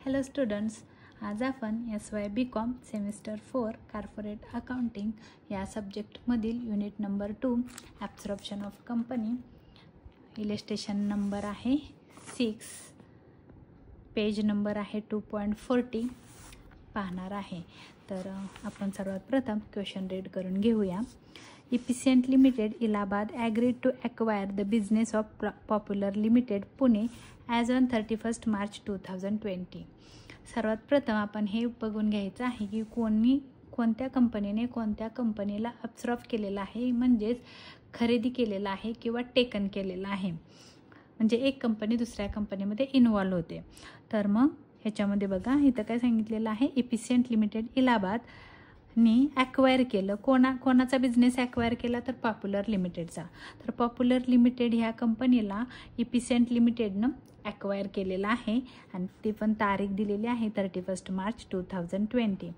Hello students, आज आपण SY.BCom semester 4 corporate accounting या सब्जेक्टमधील unit number 2 absorption of company, illustration number आहे 6, पेज नंबर आहे 2.40 पाहणार आहे. तर आपण सर्वात प्रथम क्वेश्चन रीड करून घेऊया. Efficient Limited, Allahabad agreed to acquire the business of Popular Limited, Pune as on 31st March 2020. सर्वात प्रथम आपण हे बघून घ्यायचं आहे की कोणत्या कंपनीने कोणत्या कंपनीला ॲब्सॉर्ब केलेलं आहे, म्हणजेच खरेदी केलेलं आहे किंवा टेकन केलेलं आहे. म्हणजे एक कंपनी दुसऱ्या कंपनीमध्ये इन्व्हॉल्व होते. तर मग ह्याच्यामध्ये बघा इथं काय सांगितलेलं आहे, इफिशियंट लिमिटेड इलाहाबाद नी ॲक्वायर केलं. कोणाचा बिझनेस ॲक्वायर केला, तर पॉप्युलर लिमिटेडचा. तर पॉप्युलर लिमिटेड ह्या कंपनीला इफिशियंट लिमिटेडनं ॲक्वायर केलेलं आहे आणि ती पण तारीख दिलेली आहे 31 मार्च 2020.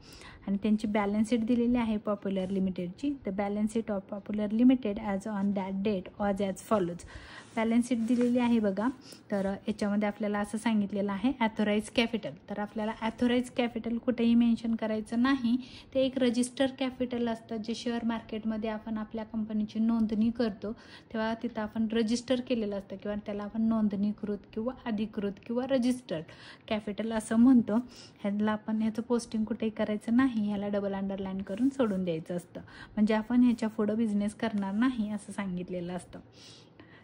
आणि त्यांची बॅलन्स शीट दिलेली आहे पॉप्युलर लिमिटेडची. The balance sheet of popular limited as on that date was as follows. Balance sheet दिलेली आहे बघा. तर याच्यामध्ये आपल्याला असं सांगितलेलं आहे ॲथोराइज कॅपिटल. तर आपल्याला ॲथोराइज कॅपिटल कुठेही मेन्शन करायचं नाही. ते एक रजिस्टर कॅपिटल असतं, जे शेअर मार्केटमध्ये आपण आपल्या कंपनीची नोंदणी करतो तेव्हा तिथं आपण रजिस्टर केलेलं असतं किंवा त्याला आपण नोंदणीकृत किंवा अधिकृत किंवा रजिस्टर्ड कॅपिटल असं म्हणतो. ह्याचं पोस्टिंग कुठेही करायचं नाही. ह्याला डबल अंडरलाईन करून सोडून द्यायचं असतं. म्हणजे आपण ह्याच्या पुढं बिझनेस करणार नाही असं सांगितलेलं असतं.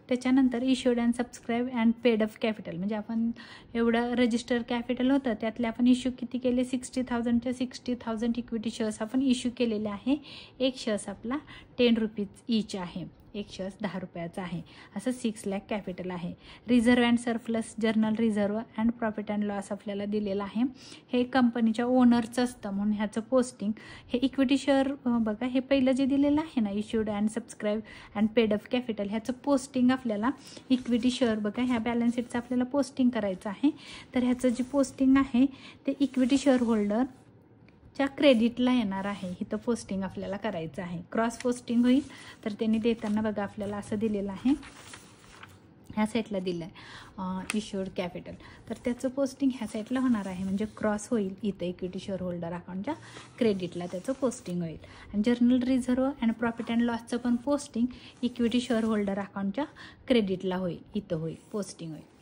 त्याच्यानंतर issued and subscribe and paid up capital, म्हणजे आपण एवढं रजिस्टर कॅपिटल होतं त्यातले आपण इश्यू किती केले, 60,000च्या 60,000 इक्विटी शेअर्स आपण इश्यू केलेले आहे. एक शेअर्स आपला 10 रुपीज ईच आहे, एक शेअर्स 10 रुपयाचा आहे. असं 6 लाख कॅपिटल आहे. Reserve and surplus, journal reserve and profit and loss आपल्याला दिलेलं आहे. हे कंपनीच्या ओनरचं असतं म्हणून ह्याचं पोस्टिंग हे इक्विटी शेअर बघा, हे पहिलं जे दिलेलं आहे ना, issued and subscribe and paid up capital, ह्याचं पोस्टिंग आपल्याला इक्विटी शेअर बघा ह्या बॅलन्स शीटचं आपल्याला पोस्टिंग करायचं आहे. तर ह्याचं जे पोस्टिंग आहे ते इक्विटी शेअर होल्डर च्या क्रेडिटला येणार आहे. इथं पोस्टिंग आपल्याला करायचं आहे. क्रॉस पोस्टिंग होईल. तर त्यांनी देताना बघा आपल्याला असं दिलेलं आहे, ह्या साईडला दिलं आहे इश्यूड कॅपिटल. तर त्याचं पोस्टिंग ह्या साईडला होणार आहे, म्हणजे क्रॉस होईल. इथं इक्विटी शेअर होल्डर अकाउंटच्या क्रेडिटला त्याचं पोस्टिंग होईल. आणि general reserve and profit and लॉसचं पण पोस्टिंग इक्विटी शेअर होल्डर अकाउंटच्या क्रेडिटला होईल, इथं होईल पोस्टिंग होईल.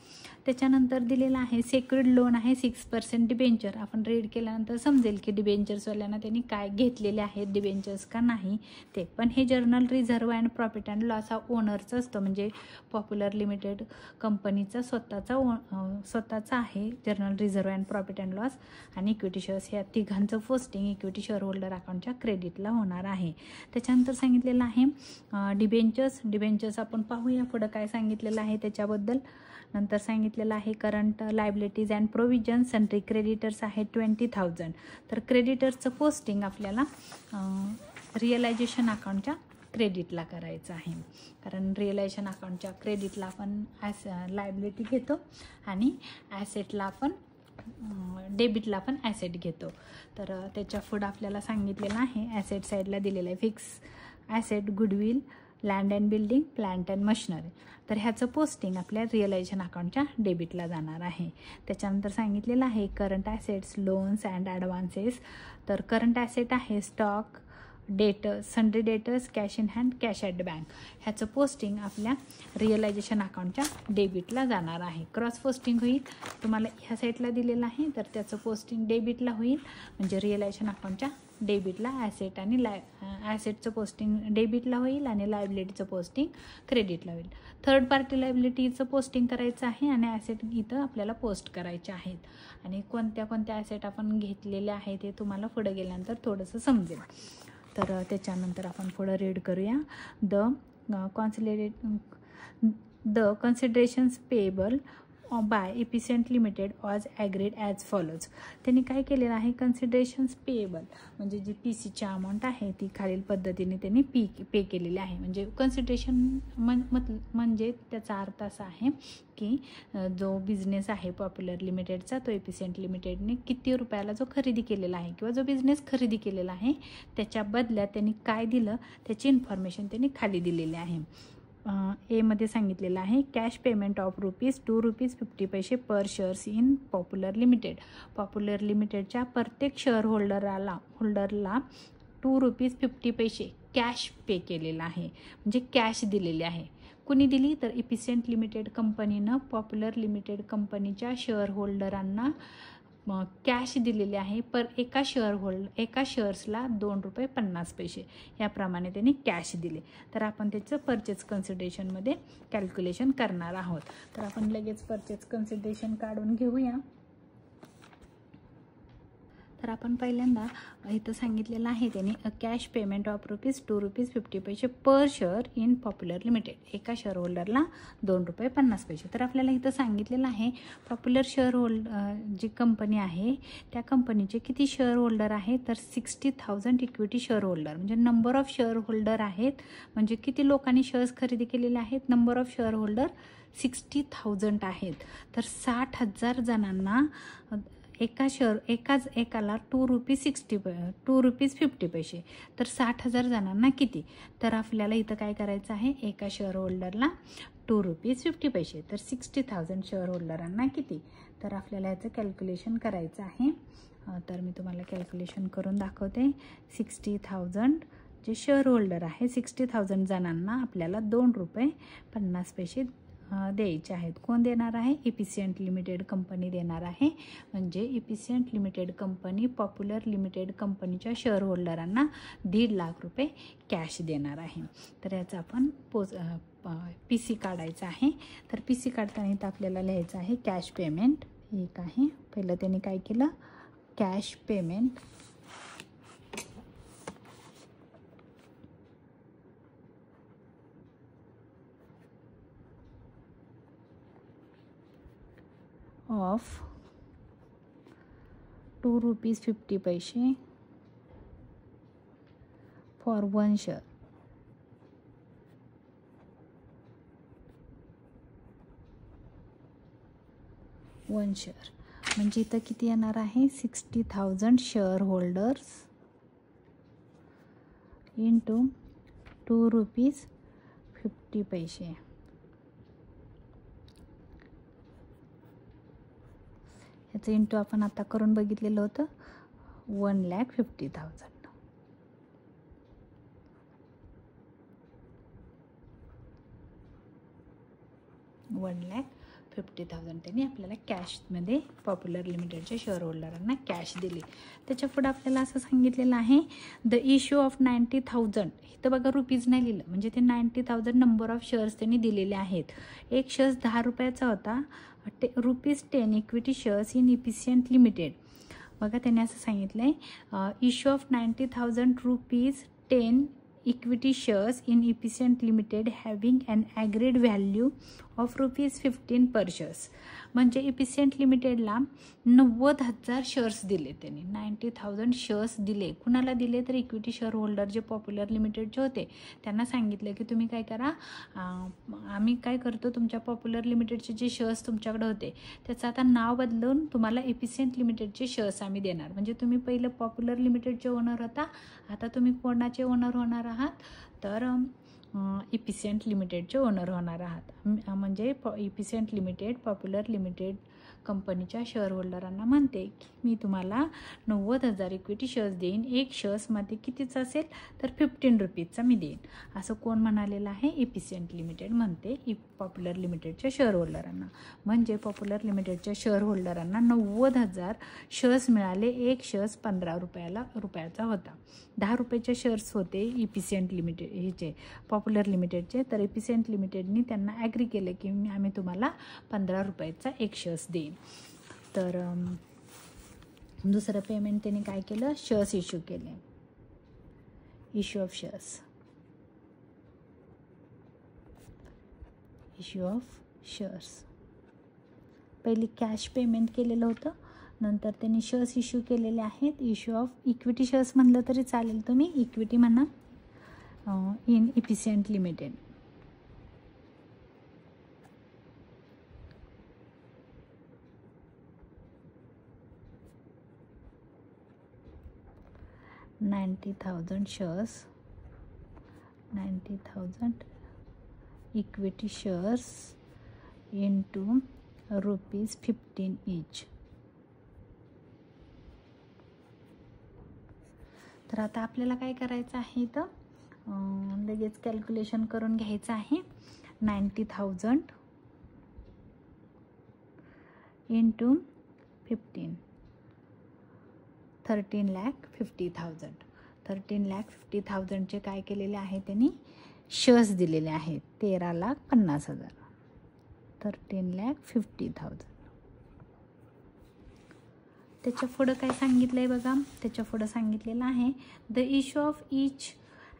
त्याच्यानंतर दिलेलं आहे सेक्युर्ड लोन आहे 6% डिबेंचर. आपण रीड केल्यानंतर समजेल की डिबेंचर्सवाल्यांना त्यांनी काय घेतलेले आहेत, डिबेंचर्स का नाही ते. पण हे journal reserve and profit and loss हा ओनरचं असतं, म्हणजे पॉप्युलर लिमिटेड कंपनीचा स्वतःचा आहे journal reserve and profit and loss आणि इक्विटी शेअर्स. ह्या तिघांचं पोस्टिंग इक्विटी शेअर होल्डर अकाउंटच्या क्रेडिटला होणार आहे. त्याच्यानंतर सांगितलेलं आहे डिबेंचर्स आपण पाहूया पुढं काय सांगितलेलं आहे त्याच्याबद्दल. नंतर सांगितलेलं आहे current liabilities and provision, sundry creditors आहे 20,000. तर क्रेडिटर्सचं पोस्टिंग आपल्याला रिअलायझेशन अकाउंटच्या क्रेडिटला करायचं आहे. कारण रिअलायझेशन अकाउंटच्या क्रेडिटला आपण लायबिलिटी घेतो आणि ॲसेटला आपण डेबिटला आपण ॲसेट घेतो. तर त्याच्या पुढं आपल्याला सांगितलेलं आहे ॲसेट साईडला दिलेलं आहे fix asset, goodwill, land and building, plant and machinery. तर ह्याचं पोस्टिंग आपल्या रिअलायझेशन अकाउंटच्या डेबिटला जाणार आहे. त्याच्यानंतर सांगितलेलं आहे current assets, loans and advances. तर करंट ॲसेट आहे stock, debtors, sundry debtors, cash in hand, cash at bank. ह्याचं पोस्टिंग आपल्या रिअलायझेशन अकाउंटच्या डेबिटला जाणार आहे. क्रॉस पोस्टिंग होईल. तुम्हाला ह्या साईडला दिलेलं आहे तर त्याचं पोस्टिंग डेबिटला होईल, म्हणजे रिअलायझेशन अकाउंटच्या डेबिटला ॲसेट आणि ॲसेटचं पोस्टिंग डेबिटला होईल आणि लायबिलिटीचं पोस्टिंग क्रेडिटला होईल. थर्ड पार्टी लायबिलिटीचं पोस्टिंग करायचं आहे आणि ॲसेट इथं आपल्याला पोस्ट करायचे आहेत. आणि कोणत्या ॲसेट आपण घेतलेले आहे ते तुम्हाला पुढे गेल्यानंतर थोडंसं समजेल. तर त्याच्यानंतर आपण पुढं रीड करूया. The considerations payable by efficient limited was agreed as follows. त्यांनी काय केलेलं आहे, कन्सिडरेशन्स पेएबल म्हणजे जी PCची अमाऊंट आहे ती खालील पद्धतीने त्यांनी पे केलेली आहे. म्हणजे कन्सिडरेशन म्हणजे त्याचा अर्थ असा आहे की जो बिझनेस आहे पॉप्युलर लिमिटेडचा तो इफिशियंट लिमिटेडने किती रुपयाला जो खरेदी केलेला आहे किंवा जो बिझनेस खरेदी केलेला आहे त्याच्या बदल्यात त्यांनी काय दिलं त्याची इन्फॉर्मेशन त्यांनी खाली दिलेली आहे. एमध्ये सांगितलेलं आहे cash payment of ₹2.50 per shares in popular limited. Popular लिमिटेडच्या प्रत्येक शेअर होल्डरला ₹2.50 कॅश पे केलेला आहे, म्हणजे कॅश दिलेली आहे. कुणी दिली तर इफिशियंट लिमिटेड कंपनीनं पॉप्युलर लिमिटेड कंपनीच्या शेअर होल्डरांना कॅश दिलेले आहे. पर एका शेअर्सला ₹2.50 याप्रमाणे त्यांनी कॅश दिले. तर आपण त्याचं परचेस कन्सिडरेशनमध्ये कॅल्क्युलेशन करणार आहोत. तर आपण लगेच परचेस कन्सिडरेशन काढून घेऊया. तर आपण पहिल्यांदा इथं सांगितलेलं आहे त्यांनी cash payment of ₹2.50 per share in popular limited. एका शेअर होल्डरला ₹2.50. तर आपल्याला इथं सांगितलेलं आहे पॉप्युलर शेअर जी कंपनी आहे त्या कंपनीचे किती शेअर होल्डर आहेत, तर 60,000 इक्विटी शेअर होल्डर. म्हणजे नंबर ऑफ शेअर होल्डर आहेत, म्हणजे किती लोकांनी शेअर्स खरेदी केलेले आहेत, नंबर ऑफ शेअर होल्डर 60,000 आहेत. तर 60,000 जणांना एकाला ₹2.50. तर 60,000 जणांना किती, तर आपल्याला इथं काय करायचं आहे, एका शेअर होल्डरला ₹2.50. तर 60,000 शेअर होल्डरांना किती, तर आपल्याला याचं कॅल्क्युलेशन करायचं आहे. तर मी तुम्हाला कॅल्क्युलेशन करून दाखवते. 60,000 जे शेअर होल्डर आहे 60,000 जणांना आपल्याला ₹2.50 द्यायचे आहेत. कोण देणार आहे, इफिशियंट लिमिटेड कंपनी देणार आहे. म्हणजे efficient limited company popular limited कंपनीच्या शेअर होल्डरांना ₹1,50,000 कॅश देणार आहे. तर याचा आपण PC काढायचा आहे. तर PC काढताना इथं आपल्याला लिहायचं आहे कॅश पेमेंट एक आहे. पहिलं त्यांनी काय केलं, cash payment of ₹2.50 for one share. म्हणजे इथं किती येणार आहे, 60,000 शेअर होल्डर्स इंटू ₹2.50. याचं इंटू आपण आता करून बघितलेलं होतं 1,50,000. $1,50,000 त्यांनी आपल्याला कॅशमध्ये पॉप्युलर लिमिटेडच्या शेअर होल्डरांना कॅश दिली. त्याच्या पुढे आपल्याला असं सांगितलेलं आहे द इश्यू ऑफ 90,000. इथं बघा रुपीज नाही लिहिलं, म्हणजे ते 90,000 नंबर ऑफ शेअर्स त्यांनी दिलेले आहेत. एक शेअर्स ₹10 होता, ₹10 equity shares in efficient limited. बघा त्यांनी असं सांगितलं आहे issue of 90,000 ₹10 equity shares in efficient limited having an agreed value of ₹15 per shares. म्हणजे इफिशियंट लिमिटेडला 90,000 शेअर्स दिले त्यांनी, 90,000 शेअर्स दिले. कुणाला दिले, तर इक्विटी शेअर होल्डर जे पॉप्युलर लिमिटेडचे होते त्यांना सांगितलं की तुम्ही काय करा, आम्ही काय करतो, तुमच्या पॉप्युलर लिमिटेडचे जे शेअर्स तुमच्याकडे होते त्याचं आता नाव बदलून तुम्हाला इफिशियंट लिमिटेडचे शेअर्स आम्ही देणार. म्हणजे तुम्ही पहिलं पॉप्युलर लिमिटेडचे ओनर होता, आता तुम्ही कोणाचे ओनर होणार आहात, तर इफिशियंट लिमिटेडचे ओनर होणार आहात. म्हणजे इफिशियंट लिमिटेड पॉप्युलर लिमिटेड कंपनीच्या शेअर होल्डरांना म्हणते की मी तुम्हाला 90,000 इक्विटी शेअर्स देईन. एक शेअर्समध्ये कितीचं असेल, तर ₹15चा मी देईन. असं कोण म्हणालेलं आहे, इफिशियंट लिमिटेड म्हणते पॉप्युलर लिमिटेडच्या शेअर होल्डरांना. म्हणजे पॉप्युलर लिमिटेडच्या शेअर होल्डरांना 90,000 शेअर्स मिळाले. एक शेअर्स ₹15चा होता. ₹10चे शेअर्स होते इफिशियंट लिमिटेड ह्याचे पॉप्युलर लिमिटेडचे. तर इफिशियंट लिमिटेडनी त्यांना ॲग्री केलं की आम्ही तुम्हाला ₹15चा एक शेअर्स देईन. तर दुसरं पेमेंट त्यांनी काय केलं, शेअर्स इश्यू केले. इश्यू ऑफ शेअर्स पहिली कॅश पेमेंट केलेलं होतं, नंतर त्यांनी शेअर्स इश्यू केलेले आहेत. इश्यू ऑफ इक्विटी शेअर्स म्हणलं तरी चालेल, तुम्ही इक्विटी म्हणा in efficient limited. $90,000 shares, $90,000 equity shares into ₹15 each. तर आता आपल्याला काय करायचं आहे, तर लगेच कॅल्क्युलेशन करून घ्यायचं आहे. 90,000 इंटू 15, 13,50,000. 13,50,000चे काय केलेले आहे त्यांनी, शेअर्स दिलेले आहेत 13,50,000. 13,50,000. त्याच्या पुढं काय सांगितलं आहे बघा, त्याच्या पुढं सांगितलेलं आहे the issue of each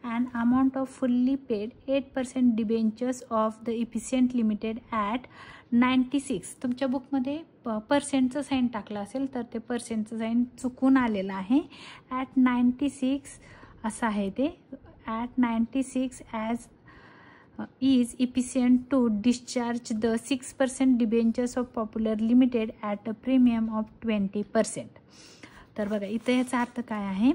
and amount off fully paid 8% debentures of the efficient limited at 96. तुमच्या बुकमध्ये पर्सेंटचं साईन टाकलं असेल तर ते पर्सेंटचं साईन चुकून आलेलं आहे. ॲट 96 असं आहे ते. At 96 as is efficient to discharge the 6% debentures of Popular Limited at a premium of 20%. तर बघा इथं याचा अर्थ काय आहे,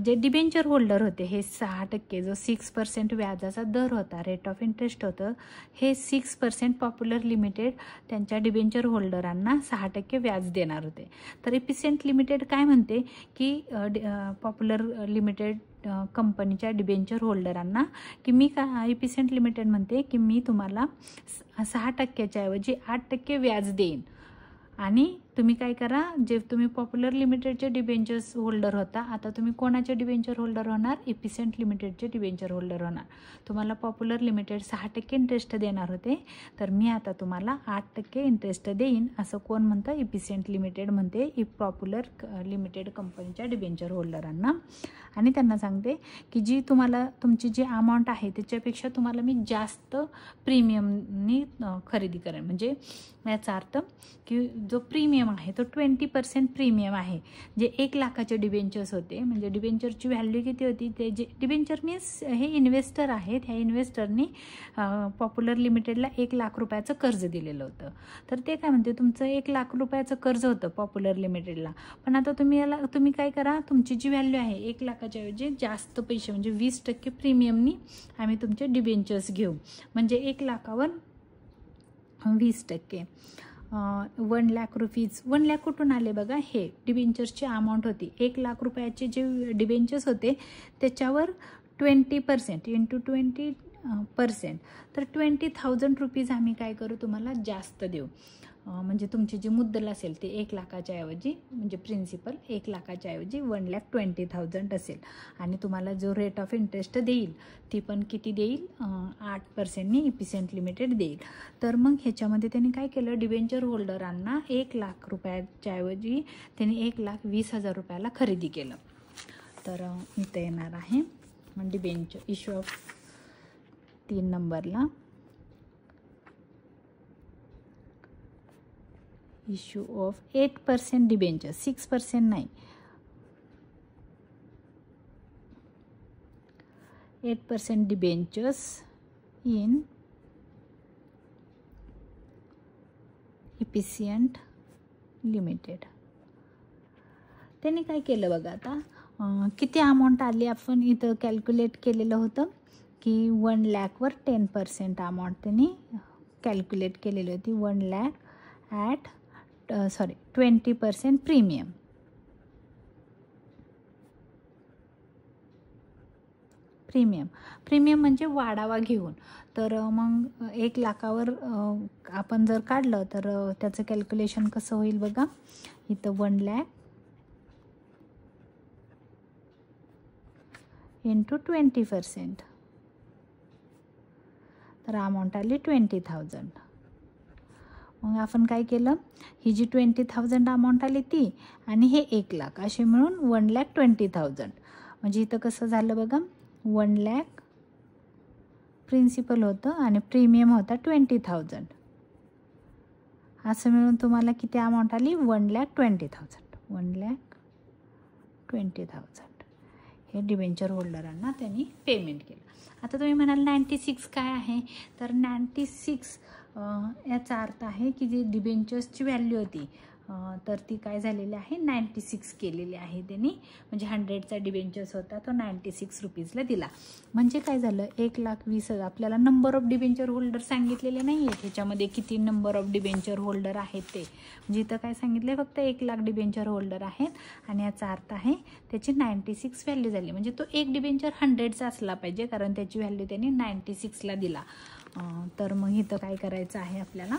जे डिबेंचर होल्डर होते हे 6% जो 6% व्याजाचा दर होता, रेट ऑफ इंटरेस्ट होतं, हे 6% पॉप्युलर लिमिटेड त्यांच्या डिबेंचर होल्डरांना 6% व्याज देणार होते. तर इफिशियंट लिमिटेड काय म्हणते की पॉप्युलर लिमिटेड कंपनीच्या डिबेंचर होल्डरांना की मी इफिशियंट लिमिटेड म्हणते की मी तुम्हाला 6%च्या ऐवजी 8% व्याज देईन आणि तुम्ही काय करा, जे तुम्ही पॉप्युलर लिमिटेडचे डिबेंचर्स होल्डर होता, आता तुम्ही कोणाचे डिबेंचर होल्डर होणार, इफिशियंट लिमिटेडचे डिबेंचर होल्डर होणार. तुम्हाला पॉप्युलर लिमिटेड 6% इंटरेस्ट देणार होते, तर मी आता तुम्हाला 8% इंटरेस्ट देईन असं कोण म्हणतं, इफिशियंट लिमिटेड म्हणते पॉप्युलर लिमिटेड कंपनीच्या डिबेंचर होल्डरांना. आणि त्यांना सांगते की जी तुम्हाला तुमची जी अमाऊंट आहे त्याच्यापेक्षा तुम्हाला मी जास्त प्रीमियमनी खरेदी करेन. म्हणजे याचा अर्थ की जो प्रीमियम आहे तो 20% प्रीमियम आहे. जे 1 लाखाचे डिबेंचर्स होते, म्हणजे डिबेंचरची व्हॅल्यू किती होती, ते जे डिबेंचर मीन्स हे इन्व्हेस्टर आहेत, ह्या इन्व्हेस्टरनी पॉप्युलर लिमिटेडला 1 लाख रुपयाचं कर्ज दिलेलं होतं. तर ते काय म्हणते, तुमचं 1 लाख रुपयाचं कर्ज होतं पॉप्युलर लिमिटेडला, पण आता तुम्ही काय करा, तुमची जी व्हॅल्यू आहे 1 लाखाच्या ऐवजी जास्त पैसे म्हणजे 20% प्रीमियमनी आम्ही तुमचे डिबेंचर्स घेऊ. म्हणजे 1 लाखावर 20%. 1 लाख रुपीज. 1 लाख कुठून आले बघा, हे डिबेंचर्सची अमाऊंट होती. 1 लाख रुपयाचे जे डिबेंचर्स होते त्याच्यावर 20% इंटू 20%. तर 20,000 रुपीज आम्ही काय करू, तुम्हाला जास्त देऊ. म्हणजे तुमची जी मुद्दल असेल ते 1 लाखाच्या ऐवजी, म्हणजे प्रिन्सिपल 1 लाखाच्या ऐवजी 1,20,000 असेल. आणि तुम्हाला जो रेट ऑफ इंटरेस्ट देईल ती पण किती देईल, 8%नी इफिशियंट लिमिटेड देईल. तर मग ह्याच्यामध्ये त्यांनी काय केलं, डिबेंचर होल्डरांना 1 लाख रुपयाच्या ऐवजी त्यांनी 1,20,000 रुपयाला खरेदी केलं. तर इथं येणार आहे डिबेंचर इश्यू ऑफ 3 नंबरला, इश्यू ऑफ 8% डिबेंचर, 6% नाही, 8% डिबेंचर्स इन इफिशियंट लिमिटेड. त्यांनी काय केलं बघा, आता किती अमाऊंट आली आपण इथं कॅल्क्युलेट केलेलं होतं की 1 लाखवर 10% अमाऊंट त्यांनी कॅल्क्युलेट केलेली होती. 1 लाख ॲट 20% प्रीमियम. प्रीमियम म्हणजे वाढावा घेऊन. तर मग 1 लाखावर आपण जर काढलं तर त्याचं कॅल्क्युलेशन कसं होईल बघा, इथं 1 लाख इंटू 20%, तर अमाऊंट आली 20,000. मग आपण काय केलं, ही जी 20,000 अमाऊंट आली ती आणि हे 1 लाख असे मिळून 1,20,000. म्हणजे इथं कसं झालं बघा, 1 लाख प्रिन्सिपल होतं आणि प्रीमियम होता 20,000. असं मिळून तुम्हाला किती अमाऊंट आली, 1,20,000. 1,20,000 हे डिबेंचर होल्डरांना त्यांनी पेमेंट केलं. आता तुम्ही म्हणाल 96 काय आहे, तर 96 याचा अर्थ आहे की जी डिबेंचर्सची व्हॅल्यू होती तर ती काय झालेली आहे 96 केलेली आहे त्यांनी, म्हणजे 100चा डिबेंचर्स होता तो 96 रुपीजला दिला. म्हणजे काय झालं 1,20,000 आपल्याला नंबर ऑफ डिबेंचर होल्डर सांगितलेले नाही आहेत ह्याच्यामध्ये किती नंबर ऑफ डिबेंचर होल्डर आहेत ते, म्हणजे इथं काय सांगितलं फक्त 1,00,000 डिबेंचर होल्डर आहेत आणि याचा अर्थ आहे त्याची 96 व्हॅल्यू झाली. म्हणजे तो एक डिबेंचर 100चा असला पाहिजे कारण त्याची व्हॅल्यू त्यांनी 96ला दिला. तर मग इथं काय करायचं आहे आपल्याला,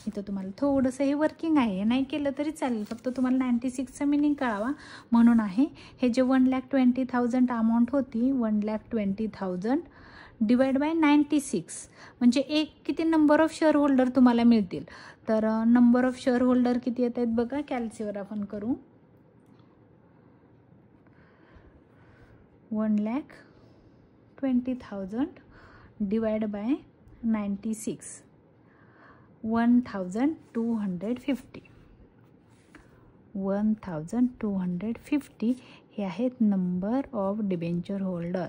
इथं तुम्हाला थोडंसं हे वर्किंग आहे, हे नाही केलं तरी चालेल, फक्त तुम्हाला 96चा मिनिंग कळावा म्हणून आहे. हे जे 1,20,000 अमाऊंट होती 1,20,000 डिवाइड बाय 96 म्हणजे एक किती नंबर ऑफ शेअर होल्डर तुम्हाला मिळतील. तर नंबर ऑफ शेअर होल्डर किती येत आहेत बघा, कॅल्सीवर आपण करू. 1,20,000 डिवाइड बाय 96 1,250 1,250 हे आहेत नंबर ऑफ डिबेंचर होल्डर.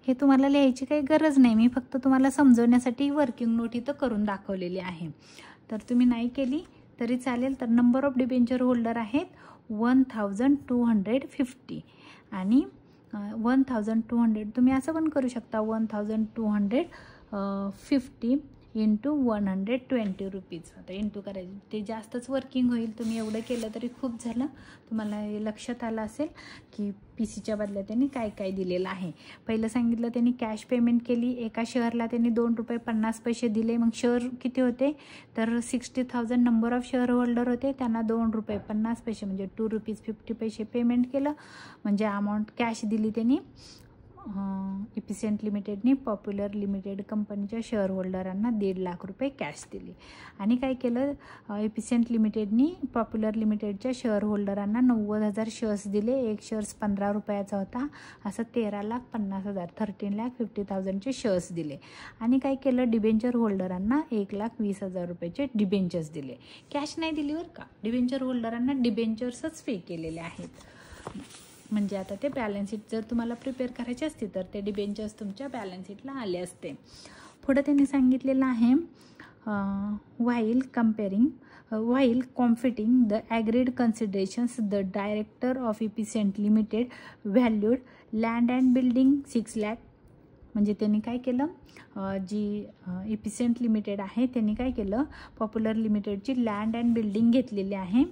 हे तुम्हाला लिहायची काही गरज नाही, मी फक्त तुम्हाला समजवण्यासाठी वर्किंग नोट इथं करून दाखवलेली आहे. तर तुम्ही नाही केली तरी चालेल. तर नंबर ऑफ डिबेंचर होल्डर आहेत 1,250 आणि 1,200 तुम्ही असं पण करू शकता 1,250 इंटू 120 रुपीज. आता इंटू करायचं ते जास्तच वर्किंग होईल, तुम्ही एवढं केलं तरी खूप झालं. तुम्हाला हे लक्षात आलं असेल की PCच्या बदल्यात त्यांनी काय काय दिलेलं आहे. पहिलं सांगितलं त्यांनी कॅश पेमेंट केली, एका शेअरला त्यांनी ₹2.50 दिले. मग शेअर किती होते तर 60,000 नंबर ऑफ शेअर होल्डर होते, त्यांना ₹2.50 म्हणजे ₹2.50 पेमेंट केलं. म्हणजे अमाऊंट कॅश दिली त्यांनी इफिशियंट लिमिटेडनी पॉप्युलर लिमिटेड कंपनीच्या शेअर होल्डरांना 1.5 लाख रुपये कॅश दिली. आणि काय केलं इफिशियंट लिमिटेडनी पॉप्युलर लिमिटेडच्या शेअर होल्डरांना 90,000 शेअर्स दिले. एक शेअर्स 15 रुपयाचा होता, असं 13,50,000 13,50,000चे शेअर्स दिले. आणि काय केलं डिबेंचर होल्डरांना 1,20,000 रुपयाचे डिबेंचर्स दिले. कॅश नाही दिली बरं का, डिबेंचर होल्डरांना डिबेंचर्सच पे केलेले आहेत. म्हणजे आता ते बॅलन्स शीट जर तुम्हाला प्रिपेअर करायचे असते तर ते डिबेंचर्स तुमच्या बॅलन्स शीटला आले असते. पुढे त्यांनी सांगितलेलं आहे while computing the agreed considerations the director of Efficient Limited valued land and building 6 lakh. म्हणजे त्यांनी काय केलं जी इफिशियंट लिमिटेड आहे त्यांनी काय केलं पॉप्युलर लिमिटेडची लँड अँड बिल्डिंग घेतलेली आहे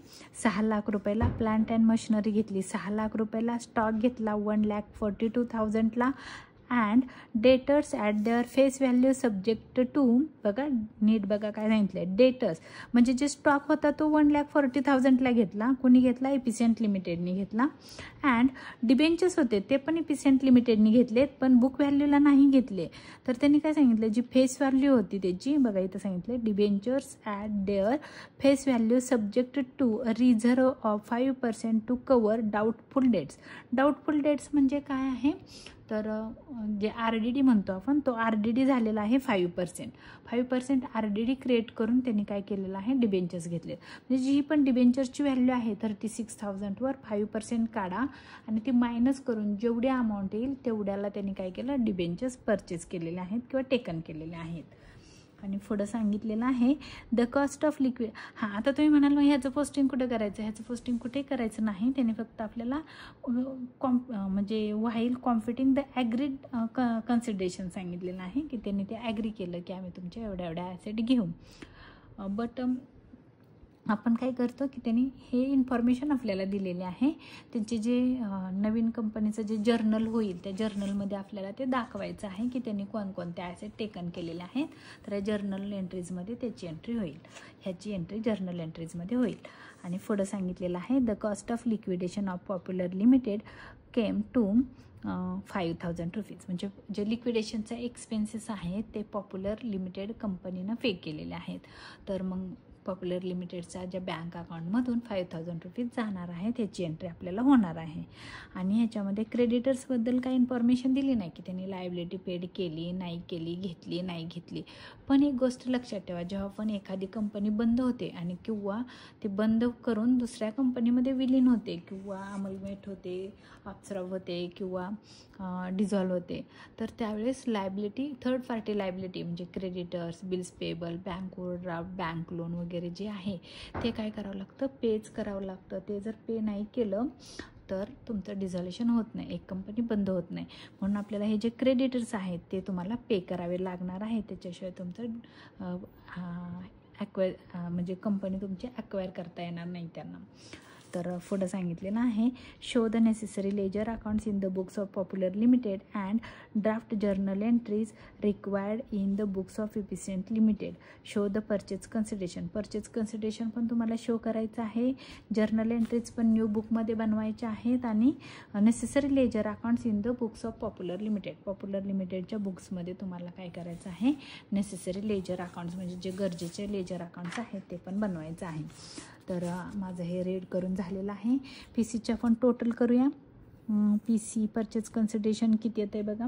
6 लाख रुपयाला, प्लांट अँड मशिनरी घेतली 6 लाख रुपयाला, स्टॉक घेतला 1,42,000ला and debtors at their face value subject to बघा नीट बघा काय सांगितलं डेटर्स म्हणजे जे स्टॉक होता तो 1,40,000ला घेतला. कोणी घेतला इफिशियंट लिमिटेडनी घेतला. अँड डिबेंचर्स होते ते पण इफिशियंट लिमिटेडनी घेतलेत पण बुक व्हॅल्यूला नाही घेतले. तर त्यांनी काय सांगितलं जी फेस व्हॅल्यू होती त्याची बघा इथं सांगितलं debentures at their face value subject to reserve of 5% to cover doubtful debts. Doubtful debts म्हणजे काय आहे तर जे RDD म्हणतो आपण तो RDD झालेला आहे 5% RDD क्रिएट करून त्यांनी काय केलेलं आहे डिबेंचर्स घेतले. म्हणजे जी पण डिबेंचर्सची व्हॅल्यू आहे 36,000वर 5% काढा आणि ती मायनस करून जेवढी अमाऊंट येईल तेवढ्याला त्यांनी काय केलं डिबेंचर्स परचेस केलेले आहेत किंवा टेकन केलेले आहेत. आणि पुढं सांगितलेलं आहे द कॉस्ट ऑफ लिक्विड. हां आता तुम्ही म्हणाल मग ह्याचं पोस्टिंग कुठे करायचं, ह्याचं पोस्टिंग कुठे करायचं नाही. त्याने फक्त आपल्याला म्हणजे while computing the agreed consideration सांगितलेलं आहे की त्यांनी ते ॲग्री केलं की आम्ही तुमच्या एवढ्या एवढ्या ॲसेट घेऊ. बट आपण काय करतो की त्यांनी हे इन्फॉर्मेशन आपल्याला दिलेले आहे. त्यांचे जे नवीन कंपनीचं जे जर्नल होईल त्या जर्नलमध्ये आपल्याला ते दाखवायचं आहे की त्यांनी कोणकोणत्या ॲसेट टेकन केलेले आहेत. तर या जर्नल एंट्रीजमध्ये त्याची एंट्री होईल, ह्याची एंट्री जर्नल एंट्रीजमध्ये होईल. आणि पुढं सांगितलेलं आहे the cost of liquidation of popular limited came to 5,000 rupees. म्हणजे जे लिक्विडेशनचे एक्सपेन्सेस आहेत ते पॉप्युलर लिमिटेड कंपनीनं पे केलेले आहेत. तर मग पॉप्युलर लिमिटेडच्या ज्या बँक अकाउंटमधून 5,000 रुपीज जाणार आहे त्याची एंट्री आपल्याला होणार आहे. आणि ह्याच्यामध्ये क्रेडिटर्सबद्दल काही इन्फॉर्मेशन दिली नाही की त्यांनी लायबिलिटी पेड केली नाही केली, घेतली नाही घेतली. पण एक गोष्ट लक्षात ठेवा, जेव्हा पण एखादी कंपनी बंद होते आणि किंवा ते बंद करून दुसऱ्या कंपनीमध्ये विलीन होते किंवा अमलमेट होते, अप्सरॉब होते किंवा डिझॉल्व होते, तर त्यावेळेस लायबिलिटी, थर्ड पार्टी लायबिलिटी म्हणजे creditors, bills payable, bank overdraft, bank loan वगैरे जे आहे ते काय करावं लागतं, पेच करावं लागतं. ते जर पे नाही केलं तर तुमचं डिझॉल्युशन होत नाही, एक कंपनी बंद होत नाही. म्हणून आपल्याला हे जे क्रेडिटर्स आहेत ते तुम्हाला पे करावे लागणार आहे. त्याच्याशिवाय तुमचं म्हणजे कंपनी तुमची ॲक्वायर करता येणार नाही त्यांना. तर पुढं सांगितलेलं आहे, show the necessary ledger accounts in the books of popular limited and draft journal entries required in the books of efficient limited. Show the purchase consideration, purchase consideration पण तुम्हाला शो करायचं आहे. जर्नल एंट्रीज पण new बुकमध्ये बनवायच्या आहेत. आणि necessary ledger accounts in the books of popular limited, popular लिमिटेडच्या बुक्समध्ये तुम्हाला काय करायचं आहे, नेसेसरी लेजर अकाउंट्स म्हणजे जे गरजेचे लेजर अकाउंट्स आहेत ते पण बनवायचं आहे. तर माझं हे रीड करून झालेलं आहे. PCचे आपण टोटल करूया. PC परचेज कन्सिडरेशन किती येतं आहे बघा,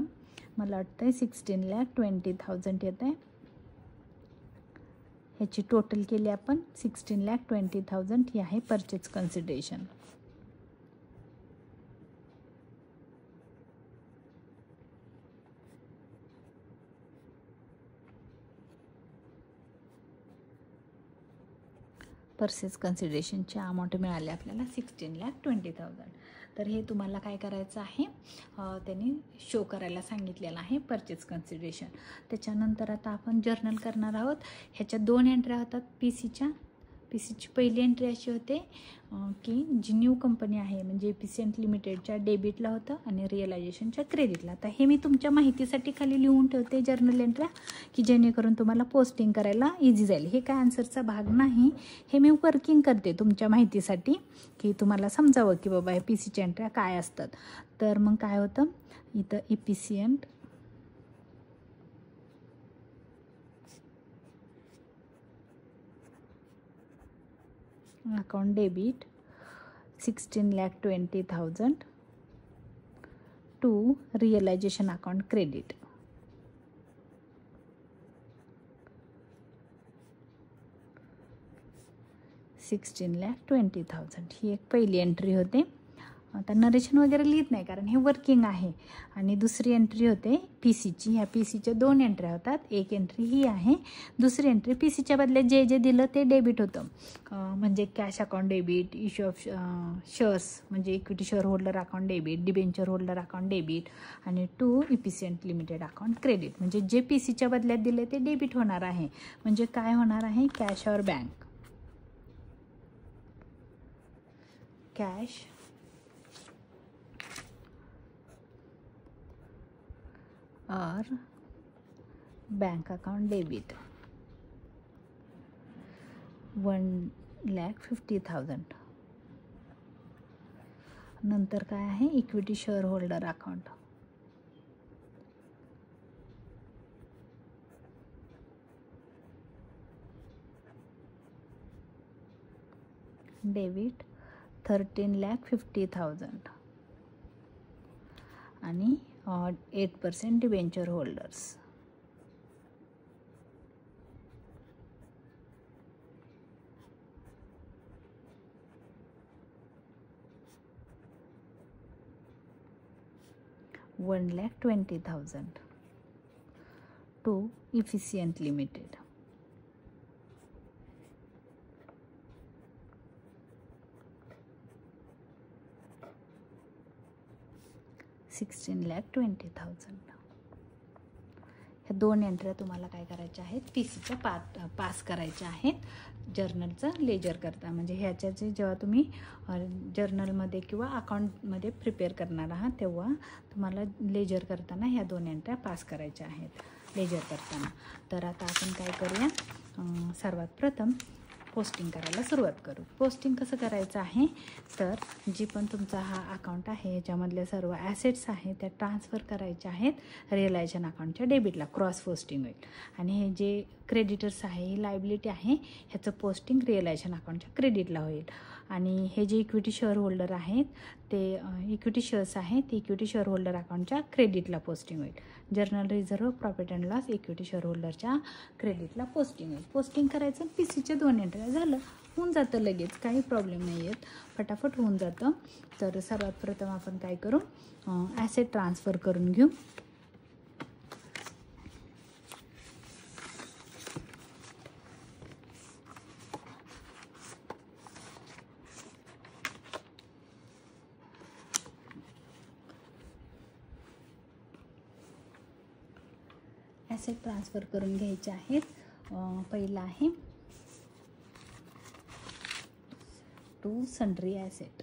मला वाटतं आहे 16,20,000 येतं आहे. ह्याची टोटल केली आपण 16,20,000 ही आहे परचेज कन्सिडरेशन. परचेज कन्सिडरेशनची अमाऊंट मिळाली आपल्याला 16,20,000. तर हे तुम्हाला काय करायचं आहे, त्यांनी शो करायला सांगितलेलं आहे परचेज कन्सिडरेशन. त्याच्यानंतर आता आपण जर्नल करणार आहोत. ह्याच्या 2 एंट्र्या होतात PCची पहिली एंट्री अशी होते की जी न्यू कंपनी आहे म्हणजे इफिशियंट लिमिटेडच्या डेबिटला होतं आणि रिअलायझेशनच्या क्रेडिटला. आता हे मी तुमच्या माहितीसाठी खाली लिहून ठेवते जर्नल एंट्र्या, की जेणेकरून तुम्हाला पोस्टिंग करायला इझी जाईल. हे काय आन्सरचा भाग नाही, हे मी वर्किंग करते तुमच्या माहितीसाठी की तुम्हाला समजावं की बाबा हे PCच्या एंट्र्या काय असतात. तर मग काय होतं इथं, efficient account debit 16,20,000 to realisation account credit. $16,20,000 ही एक पहिली एंट्री होते. आता नरेशन वगैरे लिहित नाही कारण हे वर्किंग आहे. आणि दुसरी एंट्री होते PCची. ह्या PCच्या 2 एंट्र्या होतात. एक एंट्री ही आहे, दुसरी एंट्री PCच्या बदल्यात जे जे दिलं ते डेबिट होतं. म्हणजे cash account debit, issue of shares म्हणजे equity share holder account debit, debenture holder account debit आणि to efficient limited account credit. म्हणजे जे PCच्या बदल्यात दिले ते डेबिट होणार आहे. म्हणजे काय होणार आहे, कॅश और बँक, कॅश और बैंक अकाउंट डेबिट 1,50,000. नंतर काय आहे, equity share holder account debit 13,50,000 आणि 8% debenture holders. $1,20,000 to efficient limited. $16,20,000. ह्या 2 एंट्र्या तुम्हाला काय करायच्या आहेत, PCच्या पास करायच्या आहेत जर्नलचं लेजर करता. म्हणजे ह्याच्याचे जेव्हा तुम्ही जर्नलमध्ये किंवा अकाउंटमध्ये प्रिपेअर करणार आहात तेव्हा तुम्हाला लेजर करताना ह्या 2 एंट्र्या पास करायच्या आहेत लेजर करताना. तर आता आपण काय करूया, सर्वात प्रथम पोस्टिंग करायला सुरुवात करू. पोस्टिंग कसं करायचं आहे, तर जी पण तुमचा हा अकाउंट आहे याच्यामधले सर्व ॲसेट्स आहेत त्या ट्रान्सफर करायचे आहेत रिअलायझेशन अकाउंटच्या डेबिटला, क्रॉस पोस्टिंग होईल. आणि हे जे क्रेडिटर्स आहे, ही लायबिलिटी आहे, ह्याचं पोस्टिंग रिअलायझेशन अकाउंटच्या क्रेडिटला होईल. आणि हे जे इक्विटी शेअर होल्डर आहेत ते इक्विटी शेअर्स आहेत ते इक्विटी शेअर होल्डर अकाउंटच्या क्रेडिटला पोस्टिंग होईल. General reserve, profit and loss equity share होल्डरच्या क्रेडिटला पोस्टिंग होईल. पोस्टिंग करायचं, PCच्या 2 एंट्री झालं, होऊन जातं लगेच, काही प्रॉब्लेम नाही आहेत, फटाफट होऊन जातं. तर सर्वात प्रथम आपण काय करू, ॲसेट ट्रान्सफर करून घेऊ. ॲसेट ट्रान्सफर करून घ्यायचे आहेत. पहिला आहे to sundry asset.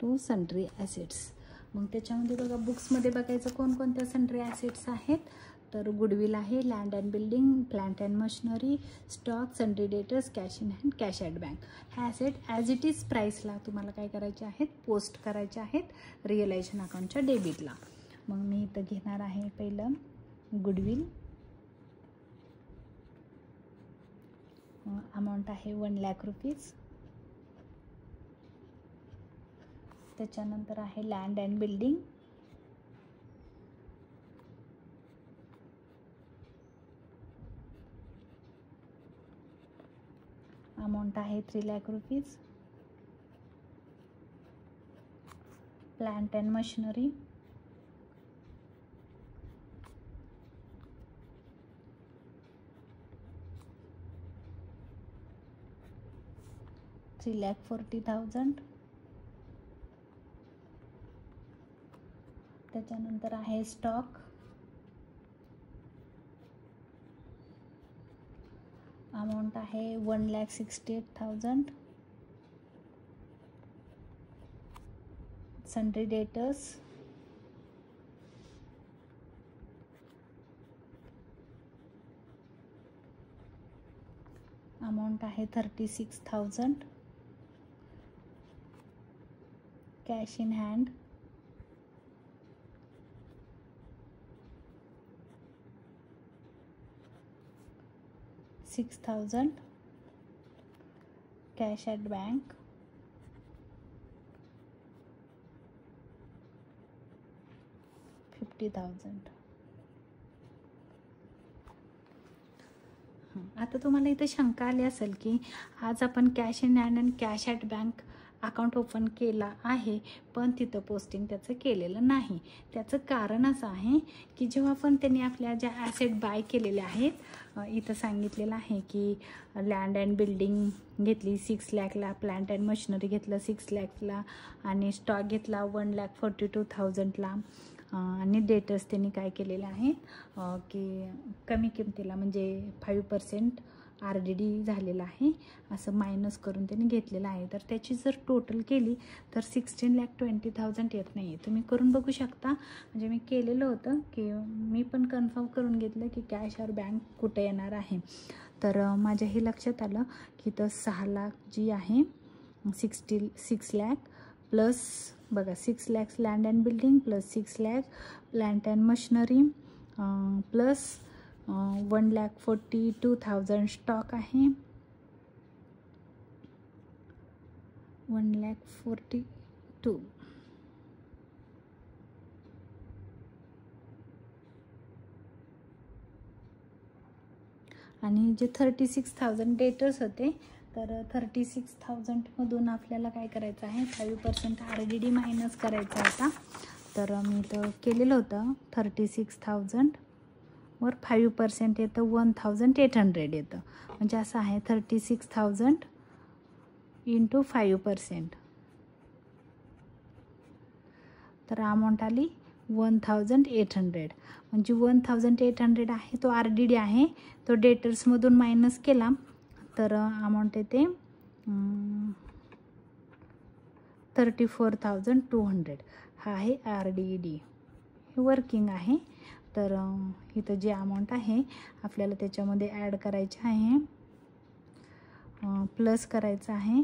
To sundry assets. मग त्याच्यामध्ये बघा, बुक्समध्ये बघायचं कोणकोणत्या सन्ड्री ॲसेट्स आहेत. तर गुडविल आहे, land and building, plant and machinery, stock, sundry debtors, cash in hand, cash at bank. ह्या ॲसेट ॲज इट इज प्राईसला तुम्हाला काय करायचे आहेत, पोस्ट करायचे आहेत रिअलायझेशन अकाउंटच्या डेबिटला. मग मी इथं घेणार आहे पहिलं गुडविल. अमाऊंट आहे 1 लाख रुपीज. त्याच्यानंतर आहे लँड अँड बिल्डिंग. अमाऊंट आहे 3 lakh rupees. Plant and machinery 3,40,000. त्याच्यानंतर आहे स्टॉक. अमाऊंट आहे 1,68,000. सन्ड्री डेटर्स अमाऊंट आहे 36,000. Cash in hand 6,000. Cash at bank 50,000. आता तुम्हाला इथे शंका आली असेल की आज आपण कॅश इन हँड आणि cash at bank account open केला आहे, पण तिथं पोस्टिंग त्याचं केलेलं नाही. त्याचं कारण असं आहे की जेव्हा पण त्यांनी आपल्या ज्या ॲसेट बाय केलेल्या आहेत, इथं सांगितलेलं आहे की लँड अँड बिल्डिंग घेतली 6 लाखला, प्लांट अँड मशिनरी घेतलं 6 लाखला आणि स्टॉक घेतला 1,42,000ला. आणि डेटर्स त्यांनी काय केलेलं आहे की कमी किमतीला म्हणजे 5% RDD झालेला आहे असं मायनस करून त्यांनी घेतलेलं आहे. तर त्याची जर टोटल केली तर 16,20,000 येत नाही. तुम्ही करून बघू शकता. म्हणजे मी केलेलं होतं की मी पण कन्फर्म करून घेतलं की कॅश और बँक कुठे येणार आहे. तर माझ्या हे लक्षात आलं की तर 6 लाख जी आहे 6 लाख प्लस बघा 6 lakh land and building plus 6 lakh plant and machinery plus 1,42,000 stock आहे. 1,42,000 आणि जे 36,000 डेटर्स होते तर 36,000मधून आपल्याला काय करायचं आहे 5% RDD मायनस करायचा होता. तर मी तर केलेलं होतं 36,000 वर 5% येतं 1,800 येतं. म्हणजे असं आहे 36,000 इंटू 5%. तर अमाऊंट आली 1,800. म्हणजे 1,800 आहे तो RDD आहे, तो डेटर्समधून मायनस केला तर अमाऊंट येते 34,200 हा आहे RDD, हे वर्किंग आहे. तर इथं जी अमाऊंट आहे आपल्याला त्याच्यामध्ये ॲड करायची आहे, प्लस करायचं आहे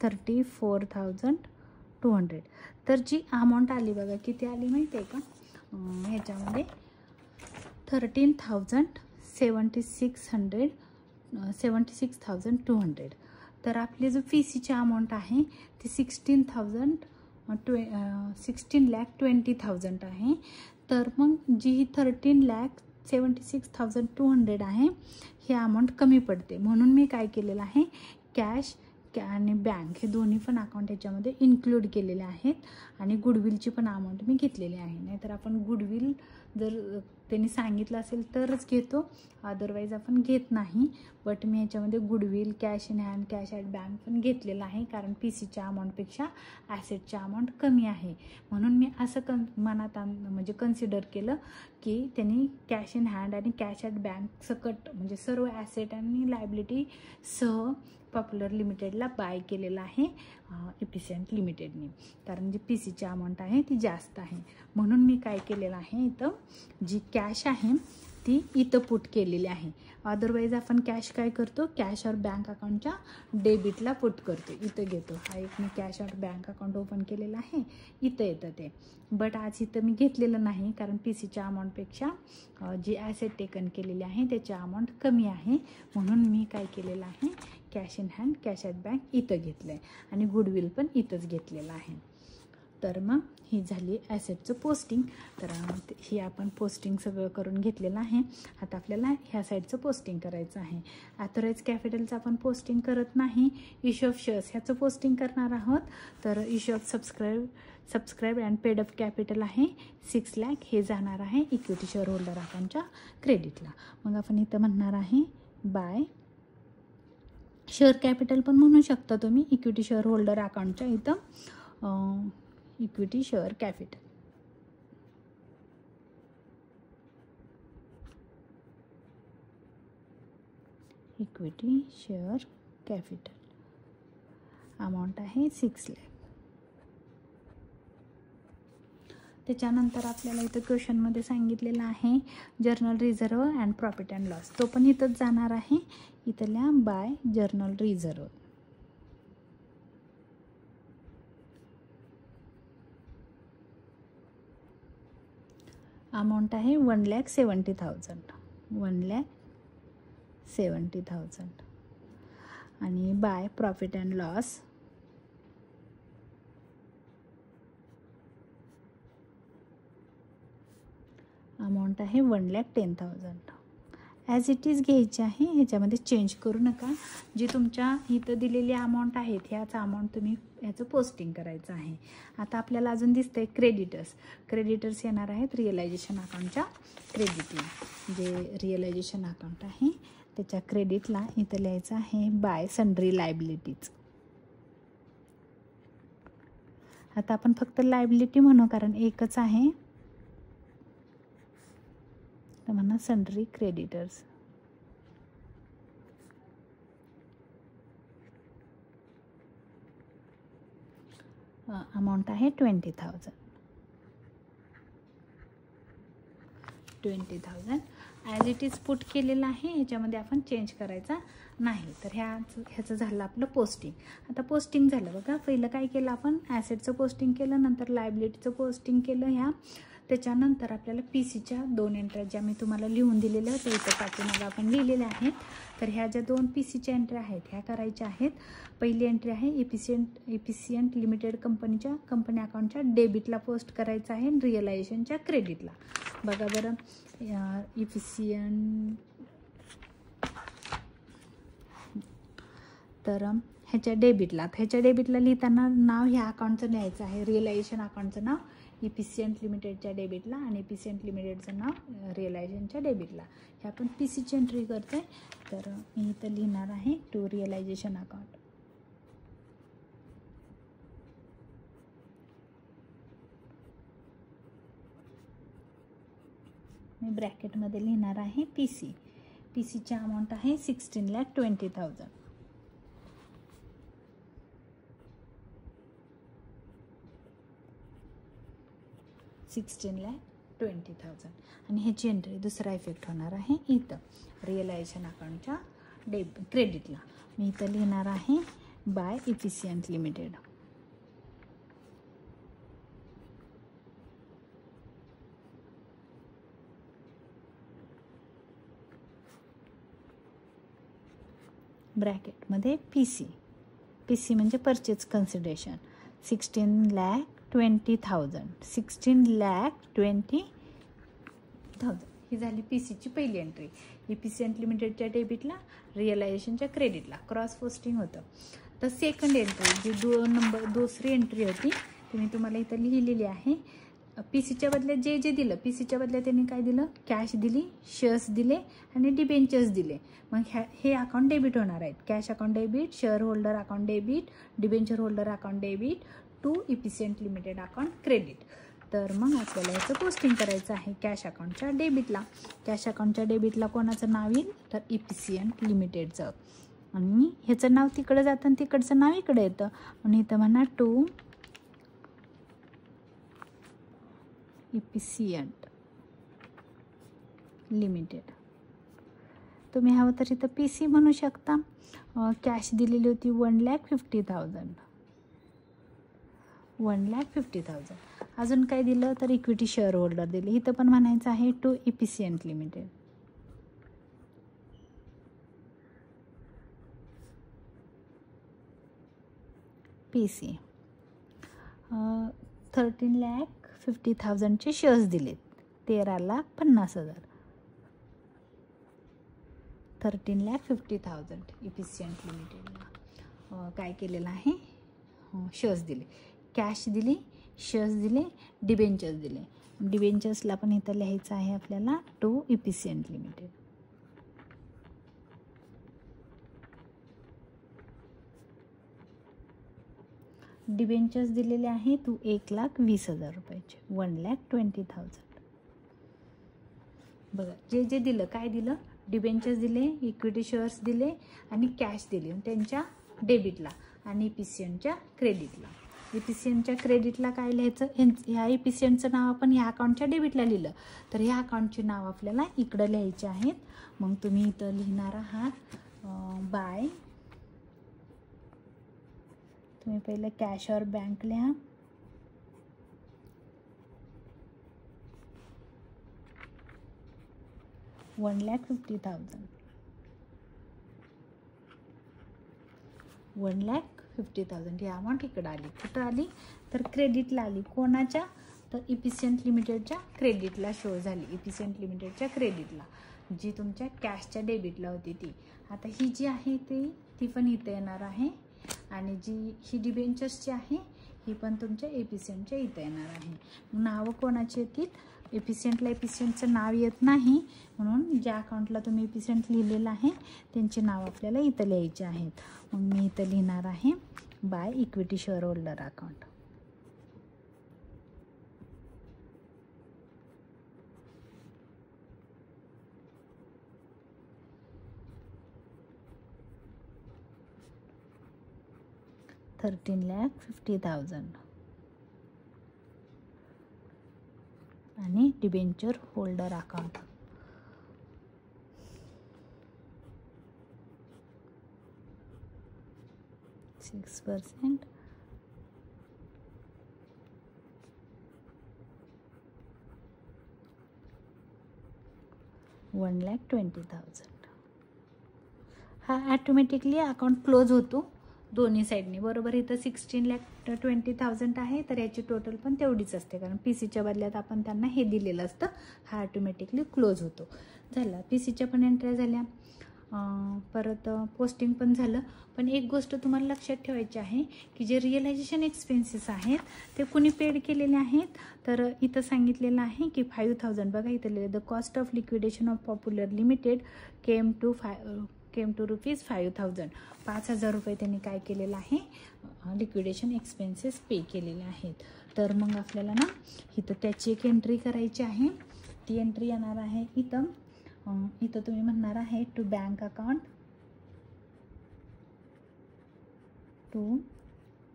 34,200. तर जी अमाऊंट आली बघा किती आली माहिती आहे का, ह्याच्यामध्ये 76,200. तर आपली जो PCची अमाऊंट आहे ती 16,20,000 आहे. तर मग जी ही 13,76,200 आहे ही अमाऊंट कमी पडते. म्हणून मी काय केलेलं आहे, कॅश आणि बँक हे दोन्ही पण अकाउंट याच्यामध्ये इन्क्लूड केलेले आहेत आणि गुडविलची पण अमाऊंट मी घेतलेली आहे. नाहीतर आपण गुडविल जर त्यांनी सांगितलं असेल तरच घेतो, अदरवाईज आपण घेत नाही. बट मी याच्यामध्ये goodwill, cash in hand, cash at bank पण घेतलेलं आहे, कारण PCच्या अमाऊंटपेक्षा ॲसेटच्या अमाऊंट कमी आहे. म्हणून मी असं मनात म्हणजे कन्सिडर केलं की त्यांनी कॅश इन हँड आणि कॅश ॲट बँक सकट म्हणजे सर्व ॲसेट आणि लायबिलिटी सह पॉप्युलर लिमिटेडला बाय केलेलं आहे एफिशियंट लिमिटेडने, कारण जी PCची अमाऊंट आहे ती जास्त आहे. म्हणून मी काय केलेलं आहे, इथं जी कॅश आहे ती इथं पुट केलेली आहे. अदरवाईज आपण कॅश काय करतो, कॅश और बँक अकाउंटच्या डेबिटला पुट करतो, इथं घेतो. हा एक मी कॅश और बँक अकाउंट ओपन केलेला आहे, इथं येतं ते. बट आज इथं मी घेतलेलं नाही, कारण PCच्या अमाऊंटपेक्षा जी ॲसेट टेकन केलेली आहे त्याची अमाऊंट कमी आहे. म्हणून मी काय केलेलं आहे, cash in hand, cash at bank इथं घेतलं आहे आणि गुडविल पण इथंच घेतलेलं आहे. तर मग ही झाली ॲसेटचं पोस्टिंग. तर ही आपण पोस्टिंग सगळं करून घेतलेलं आहे. आता आपल्याला ह्या साईडचं पोस्टिंग करायचं आहे. ॲथोराइज कॅपिटलचं आपण पोस्टिंग करत नाही, इश्यू ऑफ शेअर्स ह्याचं पोस्टिंग करणार आहोत. तर issue of subscribe and paid up capital आहे 6 लाख, हे जाणार आहे इक्विटी शेअर होल्डर अकाउंटच्या क्रेडिटला. मग आपण इथं म्हणणार आहे बाय शेअर कॅपिटल पण म्हणू शकता तुम्ही, इक्विटी शेअर होल्डर अकाउंटच्या इथं equity share capital. Equity share capital amount आहे 6 लाख. त्याच्यानंतर आपल्याला इथं क्वेश्चनमध्ये सांगितलेलं आहे journal reserve and profit and loss, तो पण इथंच जाणार आहे. इथल्या बाय जर्नल रिझर्व. अमाऊंट आहे 1,70,000. 1,70,000. आणि by profit and loss amount आहे 1,10,000. ॲज इट इज घ्यायची आहे, ह्याच्यामध्ये चेंज करू नका. जी तुमच्या इथं दिलेली अमाऊंट आहेत ह्याचं अमाऊंट तुम्ही ह्याचं पोस्टिंग करायचं आहे. आता आपल्याला अजून दिसतंय क्रेडिटर्स येणार आहेत रिअलायझेशन अकाउंटच्या क्रेडिटला. जे रिअलायझेशन अकाउंट आहे त्याच्या क्रेडिटला इथं लिहायचं आहे बाय सन्ड्री लायबिलिटीज. आता आपण फक्त लायबिलिटी म्हणू कारण एकच आहे, तर म्हणा सन्ड्री क्रेडिटर्स. अमाऊंट आहे 20,000. 20,000 ॲज इट इज पुट केलेलं आहे, ह्याच्यामध्ये आपण चेंज करायचा नाही. तर ह्याचं झालं आपलं पोस्टिंग. आता पोस्टिंग झालं बघा. पहिलं काय केलं आपण, ॲसेटचं पोस्टिंग केलं, नंतर लायबिलिटीचं पोस्टिंग केलं. त्याच्यानंतर आपल्याला PCच्या 2 एंट्र्या ज्या मी तुम्हाला लिहून दिलेल्या होत्या इथं पाठीमागं आपण लिहिलेल्या आहेत. तर ह्या ज्या 2 PCच्या एंट्र्या आहेत ह्या करायच्या आहेत. पहिली एंट्री आहे एफिशियंट लिमिटेड कंपनी अकाउंटच्या डेबिटला पोस्ट करायचं आहे, रिअलायझेशनच्या क्रेडिटला. बघा बरं, एफिशियंट तर ह्याच्या डेबिटला लिहिताना नाव ह्या अकाउंटचं लिहायचं आहे. रिअलायझेशन अकाउंटचं नाव एफिशियंट लिमिटेडच्या डेबिटला आणि एफिशियंट लिमिटेडचं नाव रिअलायझेशनच्या डेबिटला. हे आपण PCची एंट्री करतोय. तर मी इथं लिहिणार आहे टू रिअलायझेशन अकाउंट. मी ब्रॅकेटमध्ये लिहिणार आहे PCची अमाऊंट आहे 16,20,000. 16,20,000 आणि ह्याची एंट्री दुसरा इफेक्ट होणार आहे इथं रिअलायझेशन अकाउंटच्या क्रेडिटला. मी इथं लिहिणार आहे बाय इफिशियंट लिमिटेड. ब्रॅकेटमध्ये PC. PC म्हणजे परचेज कन्सिडरेशन 16,20,000. 16,20,000 ही झाली PCची पहिली एंट्री. इफिशियंट लिमिटेडच्या डेबिटला रिअलायझेशनच्या क्रेडिटला क्रॉस पोस्टिंग होतं. तर सेकंड एंट्री जी दुसरी एंट्री होती ती मी तुम्हाला इथं लिहिलेली आहे. PCच्या बदल्यात जे दिलं PCच्या बदल्यात त्यांनी काय दिलं, कॅश दिली, शेअर्स दिले आणि डिबेंचर्स दिले. मग हे अकाउंट डेबिट होणार आहेत. Cash account debit, share holder account debit, debenture holder account debit to efficient limited account credit. तर मग आपल्याला याचं पोस्टिंग करायचं आहे कॅश अकाउंटच्या डेबिटला. कॅश अकाउंटच्या डेबिटला कोणाचं नाव येईल तर इफिशियंट लिमिटेडचं. आणि ह्याचं नाव तिकडं जातं आणि तिकडचं नाव इकडे येतं. आणि इथं म्हणा टू इफिशियंट लिमिटेड. तुम्ही हवं तर इथं PC म्हणू शकता. कॅश दिलेली होती 1,50,000. 1,50,000. अजून काय दिलं तर इक्विटी शेअर होल्डर दिले. इथं पण म्हणायचं आहे टू इफिशियंट लिमिटेड. PC 13,50,000चे शेअर्स दिलेत. 13,50,000. 13,50,000 इफिशियंट लिमिटेडला काय केलेलं आहे, शेअर्स दिले, कॅश दिली, शेअर्स दिले, डिबेंचर्स दिले. डिबेंचर्सला पण इथं लिहायचं आहे आपल्याला टू इफिशियंट लिमिटेड. डिबेंचर्स दिलेले आहे तू 1,20,000 रुपयाचे 1,20,000. बघा जे दिलं काय दिलं, डिबेंचर्स दिले, इक्विटी शेअर्स दिले आणि कॅश दिले त्यांच्या डेबिटला आणि इफिशियंटच्या क्रेडिटला. इफिशियंटच्या क्रेडिटला काय लिहायचं, ह्या इफिशियंटचं नाव आपण ह्या अकाउंटच्या डेबिटला लिहिलं तर ह्या अकाउंटची नाव आपल्याला इकडं लिहायचे आहेत. मग तुम्ही इथं लिहिणार आहात बाय, तुम्ही पहिलं कॅश और बँक लिहा. $1,50,000. 1,50,000 ही अमाऊंट इकडं आली. कुठं आली तर क्रेडिटला आली. कोणाच्या तर इफिशियंट लिमिटेडच्या क्रेडिटला शो झाली. इफिशियंट लिमिटेडच्या क्रेडिटला जी तुमच्या कॅशच्या डेबिटला होती ती. आता ही जी आहे ती पण इथं येणार आहे आणि जी ही डिबेंचर्सची आहे ही पण तुमच्या इफिशियंटच्या इथं येणार आहे. नावं कोणाची येतील, इफिशियंटला इफिशियंटचं नाव येत नाही म्हणून ज्या अकाउंटला तुम्ही इफिशियंट लिहिलेलं आहे त्यांची नाव आपल्याला इथं लिहायची आहेत. मग मी इथं लिहिणार आहे by equity share holder account. $13,50,000 आणि डिबेंचर होल्डर अकाउंट. %6 $1,20,000. हा ॲटोमॅटिकली अकाउंट क्लोज होतो दोन्ही साईडनी. बरोबर इथं 16,20,000 आहे तर याची टोटल पण तेवढीच असते कारण PCच्या बदल्यात आपण त्यांना हे दिलेलं असतं. हा ॲटोमॅटिकली क्लोज होतो. झालं, PCच्या पण एंट्र्या झाल्या, परत पोस्टिंग पण झालं. पण एक गोष्ट तुम्हाला लक्षात ठेवायची आहे की जे रिअलायझेशन एक्सपेन्सेस आहेत ते कुणी पेड केलेले आहेत तर इथं सांगितलेलं आहे की 5,000. बघा इथं लिहिलं the cost of liquidation of popular limited came to ₹5,000. 5,000 रुपये त्यांनी काय केलेलं आहे, लिक्विडेशन एक्सपेन्सेस पे केलेले आहेत. तर मग आपल्याला ना इथं त्याची एक एंट्री करायची आहे. ती एंट्री येणार आहे इथं तुम्ही म्हणणार आहे to bank account, to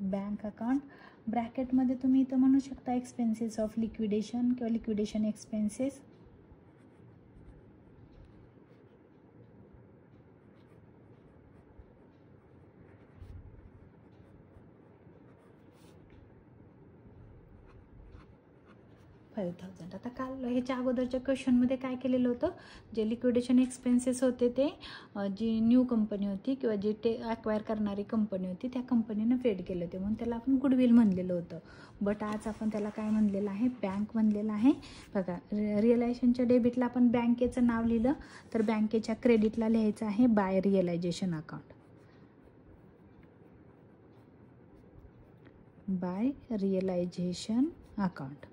bank account ब्रॅकेटमध्ये तुम्ही इथं म्हणू शकता एक्सपेन्सेस ऑफ लिक्विडेशन किंवा लिक्विडेशन एक्सपेन्सेस. आता काल ह्याच्या अगोदरच्या क्वेश्चनमध्ये काय केलेलं होतं, जे लिक्विडेशन एक्सपेन्सेस होते ते जी न्यू कंपनी होती किंवा जी ते ॲक्वायर करणारी कंपनी होती त्या कंपनीनं पेड केलं होते, म्हणून त्याला आपण गुडविल म्हणलेलं होतं. बट आज आपण त्याला काय म्हणलेलं आहे, बँक म्हणलेलं आहे. बघा, रिअलायझेशनच्या डेबिटला आपण बँकेचं नाव लिहिलं तर बँकेच्या क्रेडिटला लिहायचं आहे by realisation account. By realisation account.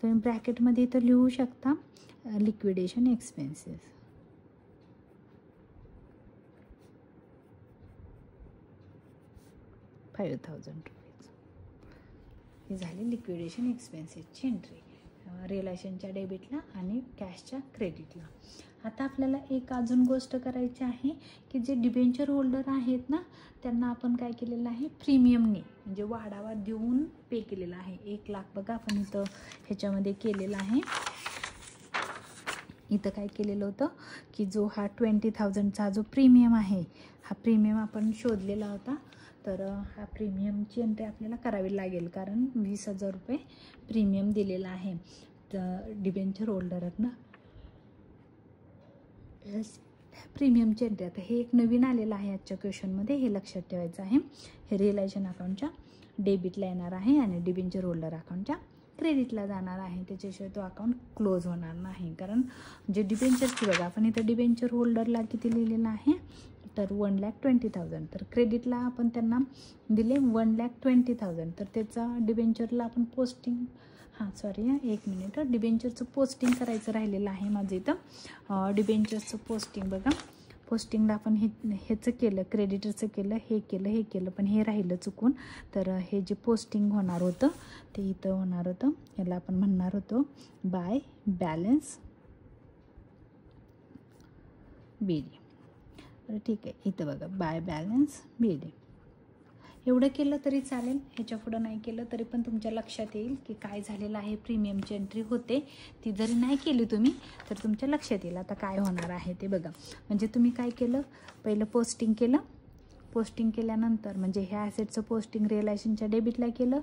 तुम्ही ब्रॅकेटमध्ये इथं लिहू शकता लिक्विडेशन एक्सपेन्सेस. ₹5,000 ही झाली लिक्विडेशन एक्सपेन्सेसची एंट्री रिअलायझेशनच्या डेबिटला आणि कॅशच्या क्रेडिटला. आता आपल्याला एक अजून गोष्ट करायची आहे की जे डिबेंचर होल्डर आहेत ना त्यांना आपण काय केलेलं आहे, प्रीमियमने म्हणजे वाढावा देऊन पे केलेला आहे. 1,00,000 बघा आपण इथं ह्याच्यामध्ये केलेलं आहे. इथं काय केलेलं होतं की जो हा 20,000चा जो प्रीमियम आहे हा प्रीमियम आपण शोधलेला होता. तर हा प्रीमियमची एंट्री आपल्याला करावी लागेल कारण 20,000 रुपये प्रीमियम दिलेला आहे तर डिबेंचर होल्डरांना. प्रीमियमची एंट्री आता हे एक नवीन आलेलं आहे आजच्या क्वेश्चनमध्ये, हे लक्षात ठेवायचं आहे. हे रिअलायझेशन अकाउंटच्या डेबिटला येणार आहे आणि डिबेंचर होल्डर अकाउंटच्या क्रेडिटला जाणार आहे. त्याच्याशिवाय तो अकाउंट क्लोज होणार नाही. कारण जे डिबेंचरची बघा आपण इथं डिबेंचर होल्डरला किती लिहिलेलं आहे तर 1,20,000. तर क्रेडिटला आपण त्यांना दिले 1,20,000. तर त्याचा डिबेंचरला आपण पोस्टिंग एक मिनिट, डिबेंचरचं पोस्टिंग करायचं राहिलेलं आहे माझं इथं. डिबेंचरचं पोस्टिंग बघा, पोस्टिंगला आपण ह्याचं केलं, क्रेडिटरचं केलं, हे केलं पण हे राहिलं चुकून. तर हे जे पोस्टिंग होणार होतं ते इथं होणार होतं, याला आपण म्हणणार होतो बाय बॅलन्स बीडी. बरं ठीक आहे, इथं बघा बाय बॅलन्स बीडी. एवढं केलं तरी चालेल, ह्याच्या पुढं नाही केलं तरी पण तुमच्या लक्षात येईल की काय झालेलं आहे. प्रीमियमची एंट्री होते ती जरी नाही केली तुम्ही तर तुमच्या लक्षात येईल आता काय होणार आहे ते बघा. म्हणजे तुम्ही काय केलं, पहिलं पोस्टिंग केलं, पोस्टिंग केल्यानंतर म्हणजे ह्या ॲसेटचं पोस्टिंग रिअलायझेशनच्या डेबिटला केलं,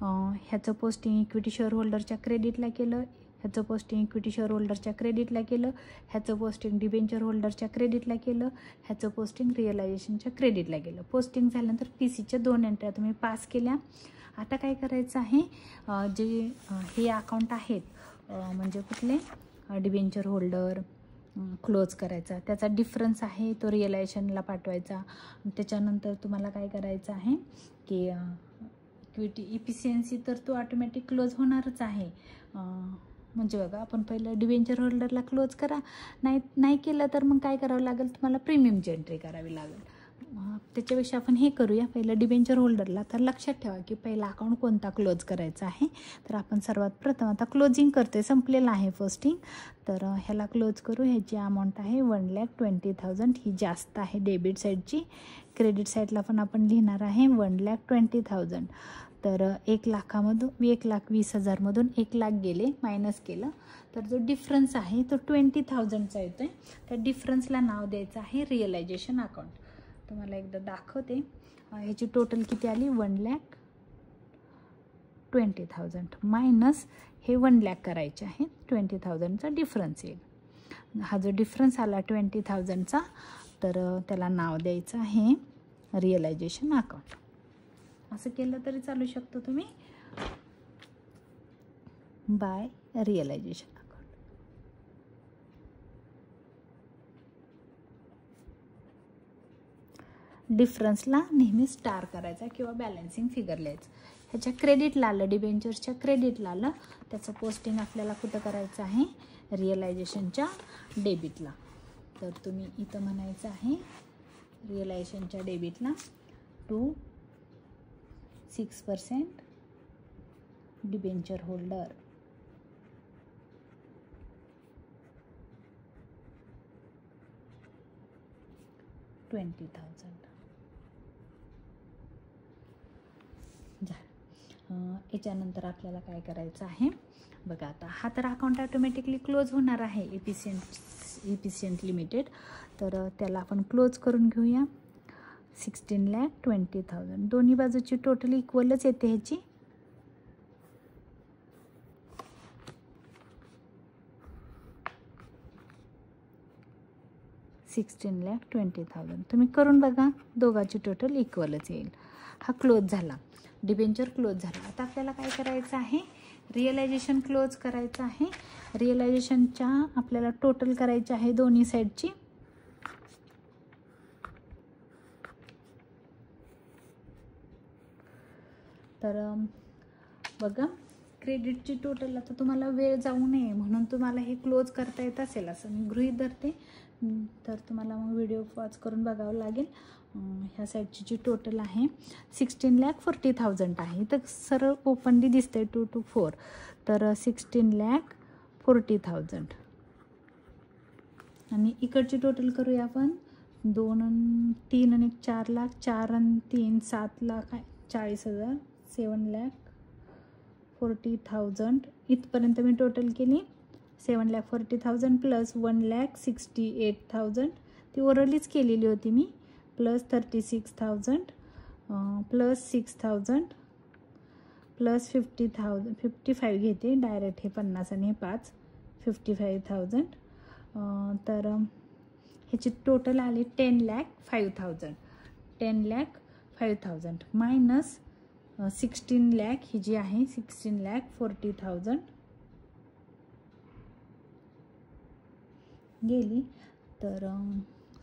ह्याचं पोस्टिंग इक्विटी शेअर होल्डरच्या क्रेडिटला केलं, ह्याचं पोस्टिंग इक्विटी शेअर होल्डरच्या क्रेडिटला केलं, ह्याचं पोस्टिंग डिबेंचर होल्डरच्या क्रेडिटला केलं, ह्याचं पोस्टिंग रिअलायझेशनच्या क्रेडिटला गेलं. पोस्टिंग झाल्यानंतर PCच्या 2 एंट्र्या तुम्ही पास केल्या. आता काय करायचं आहे, जे हे अकाउंट आहेत म्हणजे कुठले डिबेंचर होल्डर क्लोज करायचा, त्याचा डिफरन्स आहे तो रिअलायझेशनला पाठवायचा. त्याच्यानंतर तुम्हाला काय करायचं आहे की इक्विटी इफिशियन्सी तर तो ऑटोमॅटिक क्लोज होणारच आहे. म्हणजे बघा आपण पहिलं डिबेंचर होल्डरला क्लोज करा, नाही केलं तर मग काय करावं लागेल, तुम्हाला प्रीमियमची एंट्री करावी लागेल. त्याच्यापेक्षा आपण हे करूया पहिलं डिबेंचर होल्डरला. तर लक्षात ठेवा की पहिला अकाउंट कोणता क्लोज करायचा आहे. तर आपण सर्वात प्रथम आता क्लोजिंग करतोय, संपलेलं आहे पोस्टिंग. तर ह्याला क्लोज करू. ह्याची अमाऊंट आहे 1,20,000, ही जास्त आहे डेबिट साईडची. क्रेडिट साईडला पण आपण लिहिणार आहे 1,20,000. तर 1,20,000मधून 1,00,000 गेले, मायनस केलं तर जो डिफरन्स आहे तो 20,000चा येतो आहे. त्या डिफरन्सला नाव द्यायचं आहे रिअलायझेशन अकाउंट. तुम्हाला एकदा दाखवते, ह्याची टोटल किती आली 1,20,000 मायनस हे 1,00,000 करायचे आहे. 20,000चा डिफरन्स येईल. हा जो डिफरन्स आला 20,000चा तर त्याला नाव द्यायचं आहे रिअलायझेशन अकाउंट. असं केलं तरी चालू शकतो तुम्ही, बाय रिअलायझेशन अकाउंट. डिफरन्सला नेहमी स्टार करायचा किंवा बॅलन्सिंग फिगर लिहायचं. ह्याच्या क्रेडिटला आलं, डिबेंचर्सच्या क्रेडिटला आलं, त्याचं पोस्टिंग आपल्याला कुठं करायचं आहे, रिअलायझेशनच्या डेबिटला. तर तुम्ही इथं म्हणायचं आहे रिअलायझेशनच्या डेबिटला 6% डिबेंचर होल्डर. $20,000. याच्यानंतर आपल्याला काय करायचं आहे बघा. आता हा तर अकाउंट ऑटोमॅटिकली क्लोज होणार आहे एफिशियंट लिमिटेड. तर त्याला आपण क्लोज करून घेऊया. 16,20,000 दोन्ही बाजूची टोटल इक्वलच येते ह्याची. $16,20,000 तुम्ही करून बघा, दोघांची टोटल इक्वलच येईल. हा क्लोज झाला, डिबेंचर क्लोज झाला. आता आपल्याला काय करायचं आहे, रिअलायझेशन क्लोज करायचं आहे. रिअलायझेशनच्या आपल्याला टोटल करायची आहे दोन्ही साईडची. तर बघा, क्रेडिटची टोटल, आता तुम्हाला वेळ जाऊ नये म्हणून तुम्हाला हे क्लोज करता येत असेल असं मी गृहीत धरते. तर तुम्हाला मग व्हिडिओ पॉज करून बघावं लागेल. ह्या साईडची जी टोटल आहे 16,40,000 आहे. तर सरळ ओपनली दिसते 2 to 4. तर 16,40,000 आणि इकडची टोटल करूया आपण. 2 आणि 3 आणि 4 लाख, 4 आणि 3 7 लाख 40,000, 7,40,000 इथपर्यंत मी टोटल केली. 7,40,000 प्लस 1,68,000 ती ओरलीच केलेली होती मी, प्लस 36,000 प्लस 6,000 प्लस 50,000 55 घेते डायरेक्ट, हे 50 आणि हे 5 55,000. तर ह्याची टोटल आली 10,05,000. 10,05,000 मायनस 16 लाख ही जी आहे 16,40,000 गेली. तर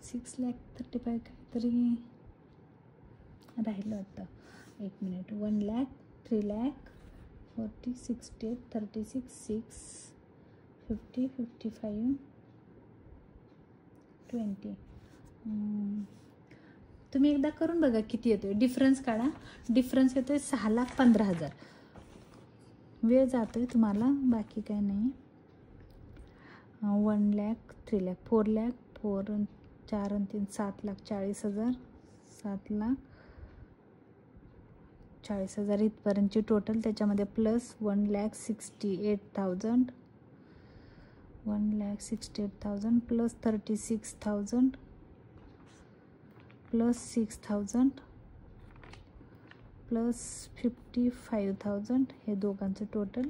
6,35,000 काहीतरी राहिलं होतं. 1 मिनिट. 1 लाख, 3 लाख, 40, 68, 36, 6, 50, 55, 20. तुम्ही एकदा करून बघा किती येतोय, डिफरन्स काढा. डिफरन्स येतोय 6,15,000. वेळ जातोय तुम्हाला, बाकी काय नाही. 1 लाख, 3 लाख, 4 लाख, 4 आणि 4 आणि 3 7,40,000, 7,40,000 इथपर्यंतची टोटल. त्याच्यामध्ये प्लस 1,68,000, 1,68,000 प्लस 36,000 प्लस 6,000 प्लस 55,000 हे दोघांचं टोटल.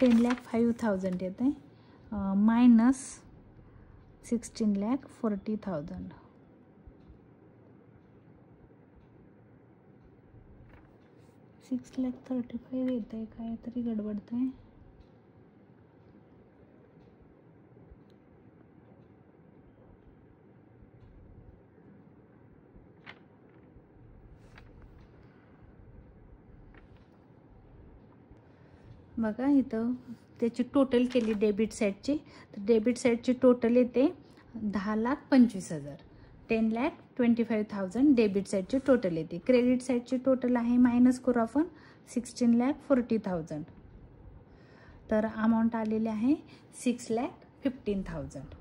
$10,05,000 येत आहे. मायनस 16,40,000. $6,35,000 येत आहे. काहीतरी गडबडत आहे. बघा इथं त्याची टोटल केली डेबिट साईडची. तर डेबिट साईडची टोटल येते 10,25,000. 10,25,000 डेबिट साईडची टोटल येते. क्रेडिट साईडची टोटल आहे, मायनस करू आपण, 16,40,000. तर अमाऊंट आलेली आहे 6,15,000.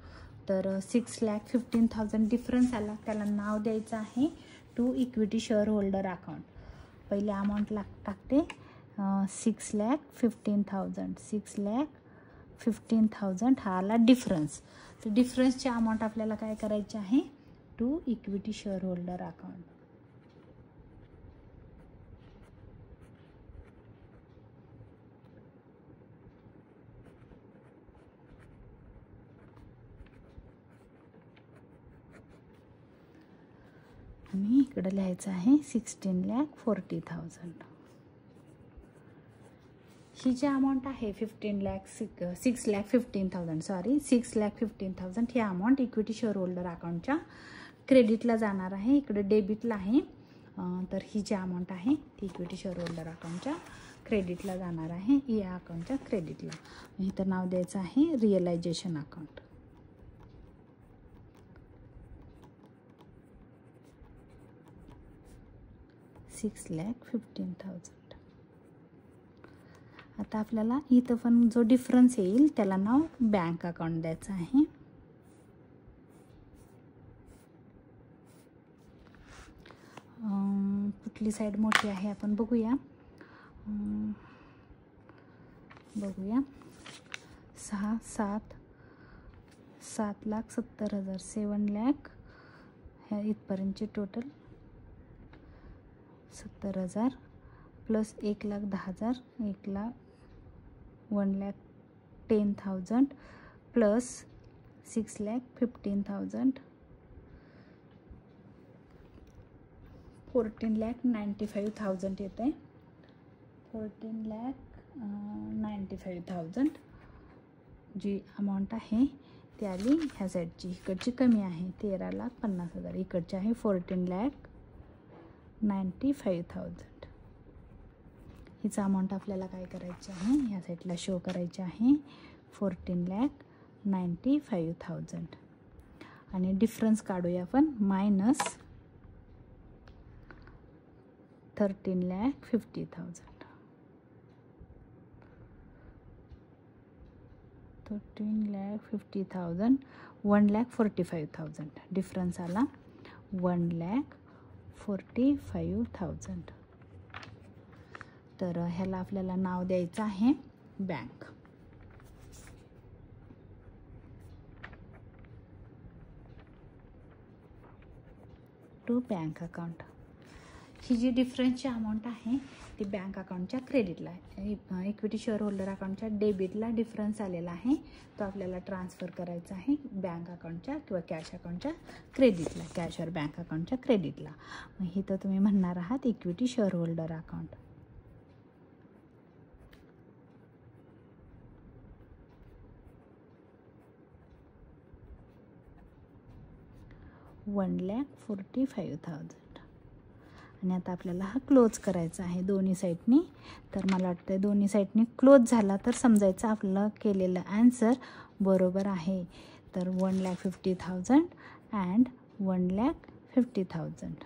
तर 6,15,000 डिफरन्स आला, त्याला नाव द्यायचं आहे to equity share holder account. पहिले अमाऊंट टाकते 6,15,000. 6,15,000 हा आला डिफरन्स. तर डिफरन्सची अमाऊंट आपल्याला काय करायची आहे, to equity share holder account. आणि इकडे लिहायचं आहे 16,40,000. ही जी अमाऊंट आहे 6,15,000 सॉरी 6,15,000 ही अमाऊंट इक्विटी शेअर होल्डर अकाउंटच्या क्रेडिटला जाणार आहे. इकडे डेबिटला आहे. तर ही जी अमाऊंट आहे ती इक्विटी शेअर होल्डर अकाउंटच्या क्रेडिटला जाणार आहे, या अकाउंटच्या क्रेडिटला. इथं नाव द्यायचं आहे रिअलायझेशन अकाउंट. $6,15,000. आता आपल्याला इथं पण जो डिफरन्स येईल त्याला नाव बँक अकाउंट द्यायचं आहे. कुठली साईड मोठी आहे आपण बघूया. 7,70,000 7 लाख ह्या इथपर्यंतचे टोटल 70,000 प्लस 1,10,000 1,10,000 प्लस 6,15,000 14,95,000 येत आहे. 14,95,000 जी अमाऊंट आहे ती आली ह्या साईडची. इकडची कमी आहे 13,50,000. इकडची आहे 14,95,000. हिचा अमाऊंट आपल्याला काय करायची आहे ह्या साईडला शो करायची आहे 14,95,000. आणि डिफरन्स काढूया आपण मायनस 13,50,000. 13,50,000 1,45,000 डिफरन्स आला 1,45,000. तर ह्याला आपल्याला नाव द्यायचं आहे बँक. To bank account. ही जी डिफरन्सची अमाऊंट आहे ती बँक अकाउंटच्या क्रेडिटला आहे. इक्विटी शेअर होल्डर अकाउंटच्या डेबिटला डिफरन्स आलेला आहे तो आपल्याला ट्रान्सफर करायचा आहे बँक अकाउंटच्या किंवा कॅश अकाउंटच्या क्रेडिटला. कॅश और बँक अकाउंटच्या क्रेडिटला. मग ही तर तुम्ही म्हणणार आहात इक्विटी शेअर होल्डर अकाउंट. $1,45,000. आणि आता आपल्याला हा क्लोज करायचा आहे दोन्ही साईडनी. तर मला वाटतं दोन्ही साईडनी क्लोज झाला तर समजायचं आपलं केलेलं आन्सर बरोबर आहे. तर 1,50,000 अँड 1,50,000.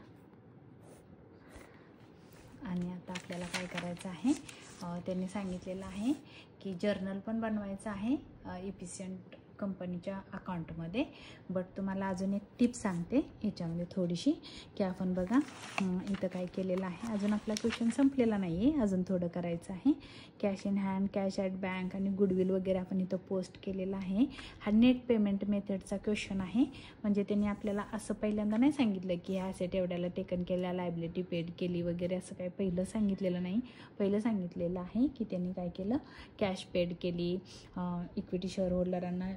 आणि आता आपल्याला काय करायचं आहे त्यांनी सांगितलेलं आहे की जर्नल पण बनवायचं आहे इफिशियंट कंपनीच्या अकाउंटमध्ये. बट तुम्हाला अजून एक टिप सांगते ह्याच्यामध्ये थोडीशी की आपण बघा इथं काय केलेलं आहे. अजून आपला क्वेश्चन संपलेला नाही आहे, अजून थोडं करायचं आहे. Cash in hand, cash at bank आणि गुडविल वगैरे आपण इथं पोस्ट केलेला आहे. हा नेट पेमेंट मेथडचा क्वेश्चन आहे. म्हणजे त्यांनी आपल्याला असं पहिल्यांदा नाही सांगितलं की ह्या ॲसेट एवढ्याला टेकन केल्या, लायबिलिटी पेड केली वगैरे असं काही पहिलं सांगितलेलं नाही. पहिलं सांगितलेलं आहे की त्यांनी काय केलं, कॅश पेड केली, इक्विटी शेअर होल्डरांना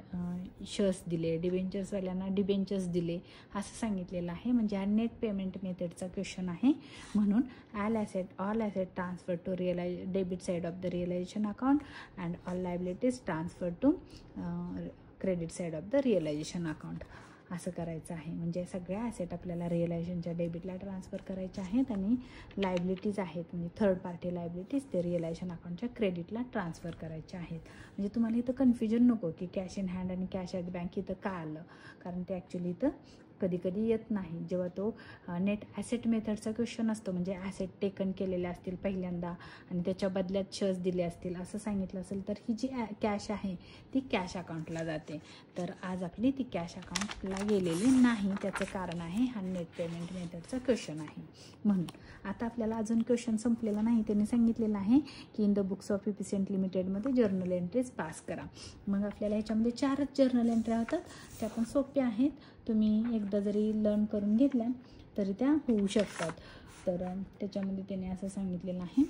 शेअर्स दिले, डिबेंचर्सवाल्यांना डिबेंचर्स दिले असं सांगितलेलं आहे. म्हणजे हा नेट पेमेंट मेथडचा क्वेश्चन आहे. म्हणून all asset transfer to debit side of the realisation account and all liabilities transfer to credit side of the realisation account असं करायचं आहे. म्हणजे सगळ्या ॲसेट आपल्याला रिअलायझेशनच्या डेबिटला ट्रान्सफर करायच्या आहेत आणि लायबिलिटीज आहेत म्हणजे थर्ड पार्टी लायबिलिटीज ते रिअलायझेशन अकाउंटच्या क्रेडिटला ट्रान्सफर करायच्या आहेत. म्हणजे तुम्हाला इथं कन्फ्युजन नको की कॅश इन हँड आणि कॅश ॲट बँक इथं का आलं, कारण ते ॲक्च्युली इथं कधी कधी येत नाही. जेव्हा तो नेट ॲसेट मेथडचा क्वेश्चन असतो म्हणजे ॲसेट टेकन केलेले असतील पहिल्यांदा आणि त्याच्या बदल्यात शेअर्स दिले असतील असं सांगितलं असेल तर ही जी कॅश आहे ती कॅश अकाउंटला जाते. तर आज आपली ती कॅश अकाउंटला गेलेली नाही. त्याचं कारण आहे हा नेट पेमेंट मेथडचा क्वेश्चन आहे. म्हणून आता आपल्याला अजून क्वेश्चन संपलेला नाही. त्यांनी सांगितलेलं आहे की in the books of efficient लिमिटेडमध्ये जर्नल एंट्रीज पास करा. मग आपल्याला ह्याच्यामध्ये 4च जर्नल एंट्री होतात. त्या पण सोप्या आहेत. तुम्ही एकदा जरी लर्न करून घेतल्या तरी त्या होऊ शकतात. तर त्याच्यामध्ये त्याने असं सांगितलेलं आहे.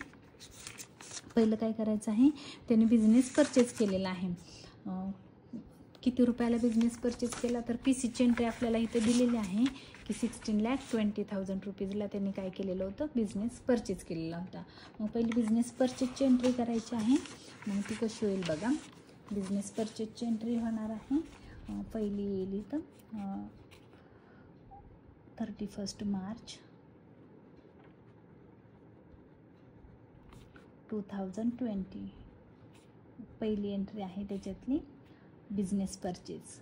पहिलं काय करायचं आहे, त्याने बिझनेस परचेस केलेला आहे. किती रुपयाला बिझनेस परचेस केला तर पीसीची एंट्री आपल्याला इथे दिलेली आहे की 16,20,000 रुपीजला त्यांनी काय केलेलं होतं, बिझनेस परचेस केलेला होता. मग पहिली बिझनेस परचेसची एंट्री करायची आहे. मग ती कशी होईल बघा. बिझनेस परचेसची एंट्री होणार आहे पहिली येईल इथं 31 मार्च 2020 पहिली एंट्री आहे त्याच्यातली बिझनेस परचेस.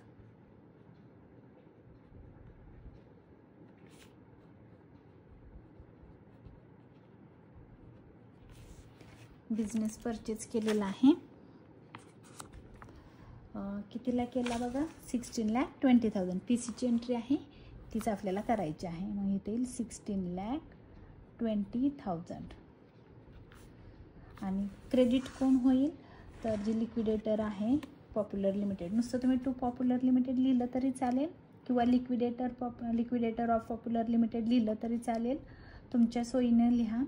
बिझनेस परचेस केलेला आहे. कितीला केला बघा, 16,20,000 पीसीची एंट्री आहे तीच आपल्याला करायची आहे. मग इथे येईल 16,20,000 20,000. आणि क्रेडिट कोण होईल, तर जे लिक्विडेटर आहे पॉप्युलर लिमिटेड. नुसतं तुम्ही टू पॉप्युलर लिमिटेड लिहिलं तरी चालेल किंवा लिक्विडेटर ऑफ पॉप्युलर लिमिटेड लिहिलं तरी चालेल, तुमच्या सोयीने लिहा.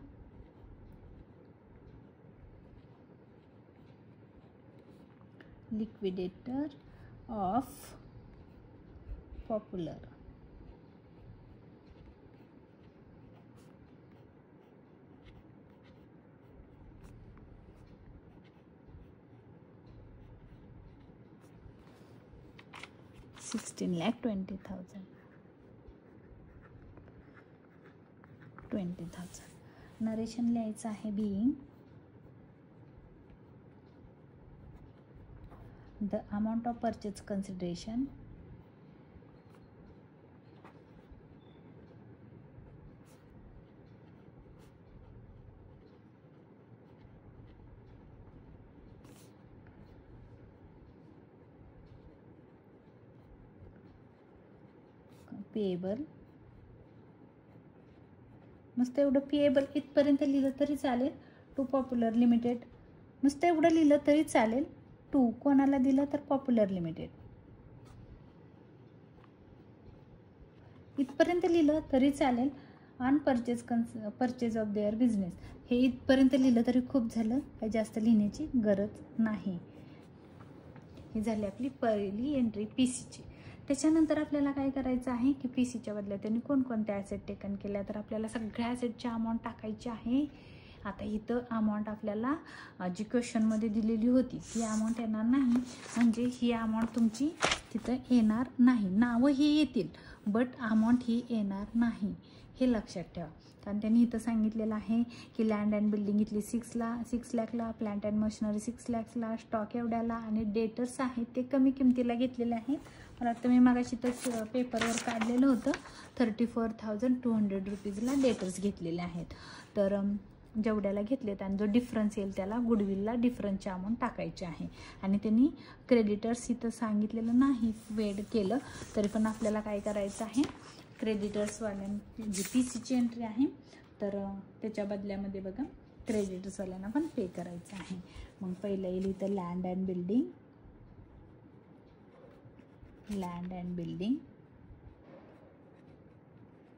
Liquidator of popular. $16,20,000. नरेशन लिहायचं आहे being the amount of purchase consideration payable. नुसतं एवढं पेएबल इथपर्यंत लिहिलं तरी चालेल. टू पॉप्युलर लिमिटेड नुसतं एवढं लिहिलं तरी चालेल. टू कोणाला दिलं तर पॉप्युलर लिमिटेड इथपर्यंत लिहिलं तरी चालेल. On purchase of their business हे इथपर्यंत लिहिलं तरी खूप झालं, काही जास्त लिहिण्याची गरज नाही. ही झाली आपली पहिली एंट्री पीसीची. त्याच्यानंतर आपल्याला काय करायचं आहे की पीसीच्या बदल्यात त्यांनी कोणकोणत्या ॲसेट टेकन केल्या, तर आपल्याला सगळ्या ॲसेटची अमाऊंट टाकायची आहे. आता इथं अमाऊंट आपल्याला जी क्वेश्चनमध्ये दिलेली होती ती अमाऊंट येणार नाही, म्हणजे ही अमाऊंट तुमची तिथं येणार नाही. नावं ही येतील बट अमाऊंट ही येणार नाही, हे लक्षात ठेवा. कारण त्यांनी इथं सांगितलेलं आहे की लँड अँड बिल्डिंग इथली 6 लाखला, प्लांट अँड मशिनरी 6 लाखला, स्टॉक एवढ्याला, आणि डेटर्स आहेत ते कमी किमतीला घेतलेले आहेत. मला वाटतं मी मागाशी तर पेपरवर काढलेलं होतं. 34,200 रुपीजला डेटर्स घेतलेले आहेत. तर जेवढ्याला घेतलेत आणि जो डिफरन्स येईल त्याला गुडविलला डिफरन्सची अमाऊंट टाकायची आहे. आणि त्यांनी क्रेडिटर्स इथं सांगितलेलं नाही वेड केलं, तरी पण आपल्याला काय करायचं आहे, क्रेडिटर्सवाल्यांची जी पीसीची एंट्री आहे तर त्याच्या बदल्यामध्ये बघा क्रेडिटर्सवाल्यांना पण पे करायचं आहे. मग पहिलं येईल इथं लँड अँड बिल्डिंग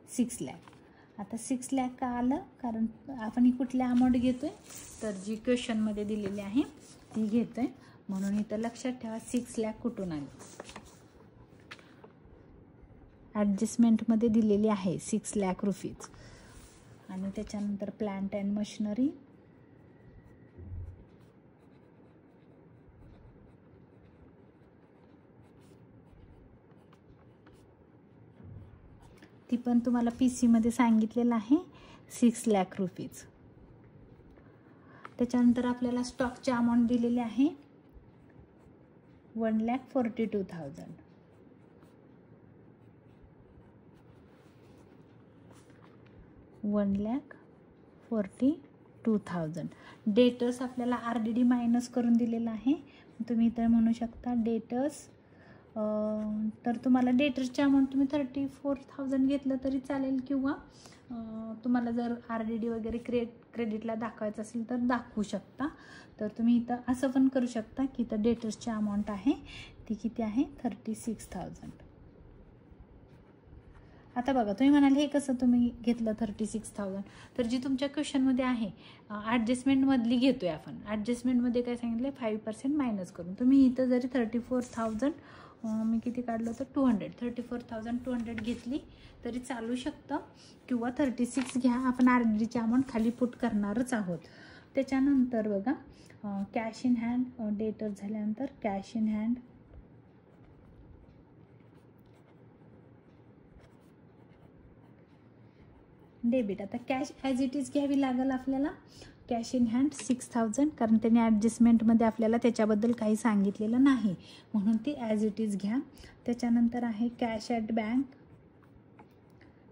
6 लाख. आता 6 लाख का आलं, कारण आपण ही कुठल्या अमाऊंट घेतोय तर जी क्वेश्चनमध्ये दिलेली आहे ती घेतोय, म्हणून इथं लक्षात ठेवा 6 लाख कुठून आली. ॲडजस्टमेंटमध्ये दिलेली आहे 6 लाख रुपीज. आणि त्याच्यानंतर प्लांट अँड मशिनरी ती पण तुम्हाला पीसीमध्ये सांगितलेलं आहे 6 लाख रुपीज. त्याच्यानंतर आपल्याला स्टॉकची अमाऊंट दिलेली आहे 1,42,000. $1,42,000. डेटर्स आपल्याला आरडीडी मायनस करून दिलेला आहे. तुम्ही इथं म्हणू शकता डेटर्स, तर तुम्हाला डेटर्सची अमाऊंट तुम्ही 34,000 घेतलं तरी चालेल, किंवा तुम्हाला जर आरडीडी वगैरे क्रेडिटला दाखवायचं असेल तर दाखवू शकता. तर तुम्ही इथं असं पण करू शकता की इथं डेटर्सची अमाऊंट आहे ती किती आहे 36,000. आता बघा तुम्ही म्हणाल हे कसं तुम्ही घेतलं 36,000, तर जी तुमच्या क्वेश्चनमध्ये आहे ॲडजस्टमेंटमधली घेतोय आपण. ॲडजस्टमेंटमध्ये काय सांगितलं 5% मायनस करून. तुम्ही इथं जरी 34,000 मी किती काढलं तर 34,200 घेतली तरी चालू शकतं, किंवा 36 घ्या. आपण आरडीची अमाऊंट खाली पुट करणारच आहोत. त्याच्यानंतर बघा कॅश इन हँड डेटर झाल्यानंतर कॅश इन हँड डेबिट. आता कॅश ॲज इट इज घ्यावी लागेल आपल्याला. कॅश इन हँड 6,000, कारण त्यांनी ॲडजस्टमेंटमध्ये आपल्याला त्याच्याबद्दल काही सांगितलेलं नाही, म्हणून ती ॲज इट इज घ्या. त्याच्यानंतर आहे कॅश ॲट बँक,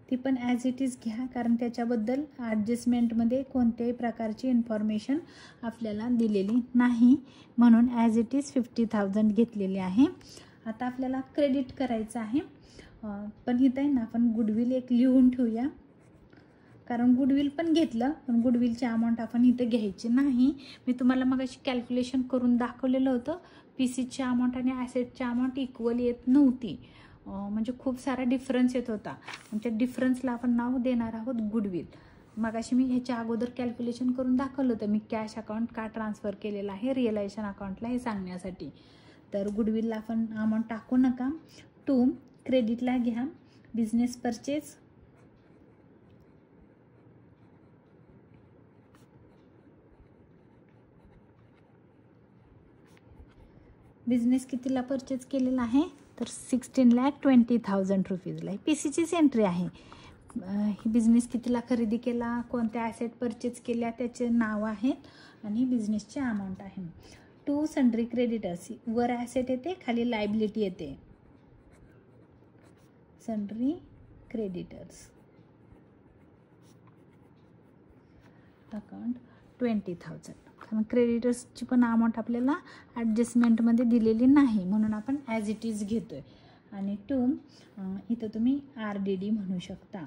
ती पण ॲज इट इज घ्या, कारण त्याच्याबद्दल ॲडजस्टमेंटमध्ये कोणत्याही प्रकारची इन्फॉर्मेशन आपल्याला दिलेली नाही, म्हणून ॲज इट इज 50,000 घेतलेली आहे. आता आपल्याला क्रेडिट करायचं आहे, पण इथं आहे ना आपण गुडविल एक लिहून ठेवूया. कारण गुडविल पण घेतलं, पण गुडविलची अमाऊंट आपण इथं घ्यायची नाही. मी तुम्हाला मग अशी कॅल्क्युलेशन करून दाखवलेलं होतं. पीसीची अमाऊंट आणि ॲसेटची अमाऊंट इक्वल येत नव्हती, म्हणजे खूप सारा डिफरन्स येत होता. त्या डिफरन्सला आपण नाव देणार आहोत गुडविल. मग अशी मी ह्याच्या अगोदर कॅल्क्युलेशन करून दाखवलं होतं. मी कॅश अकाउंट का ट्रान्सफर केलेलं आहे रिअलायझेशन अकाउंटला हे सांगण्यासाठी. तर गुडविलला आपण अमाऊंट टाकू नका. टू क्रेडिटला घ्या बिझनेस परचेज, बिझनेस कितीला परचेज केलेला आहे तर 16,20,000 रुपीजला. ही पीसीचीच एंट्री आहे. ही बिझनेस कितीला खरेदी केला, कोणत्या ॲसेट परचेज केल्या त्याचे नाव आहेत आणि बिझनेसची अमाऊंट आहे. टू सन्ड्री क्रेडिटर्स, वर ॲसेट येते खाली लायबिलिटी येते. Sundry creditors account 20,000. कारण क्रेडिटर्सची पण अमाऊंट आपल्याला ॲडजस्टमेंटमध्ये दिलेली नाही म्हणून आपण ॲज इट इज घेतोय. आणि टू इथं तुम्ही RDD म्हणू शकता,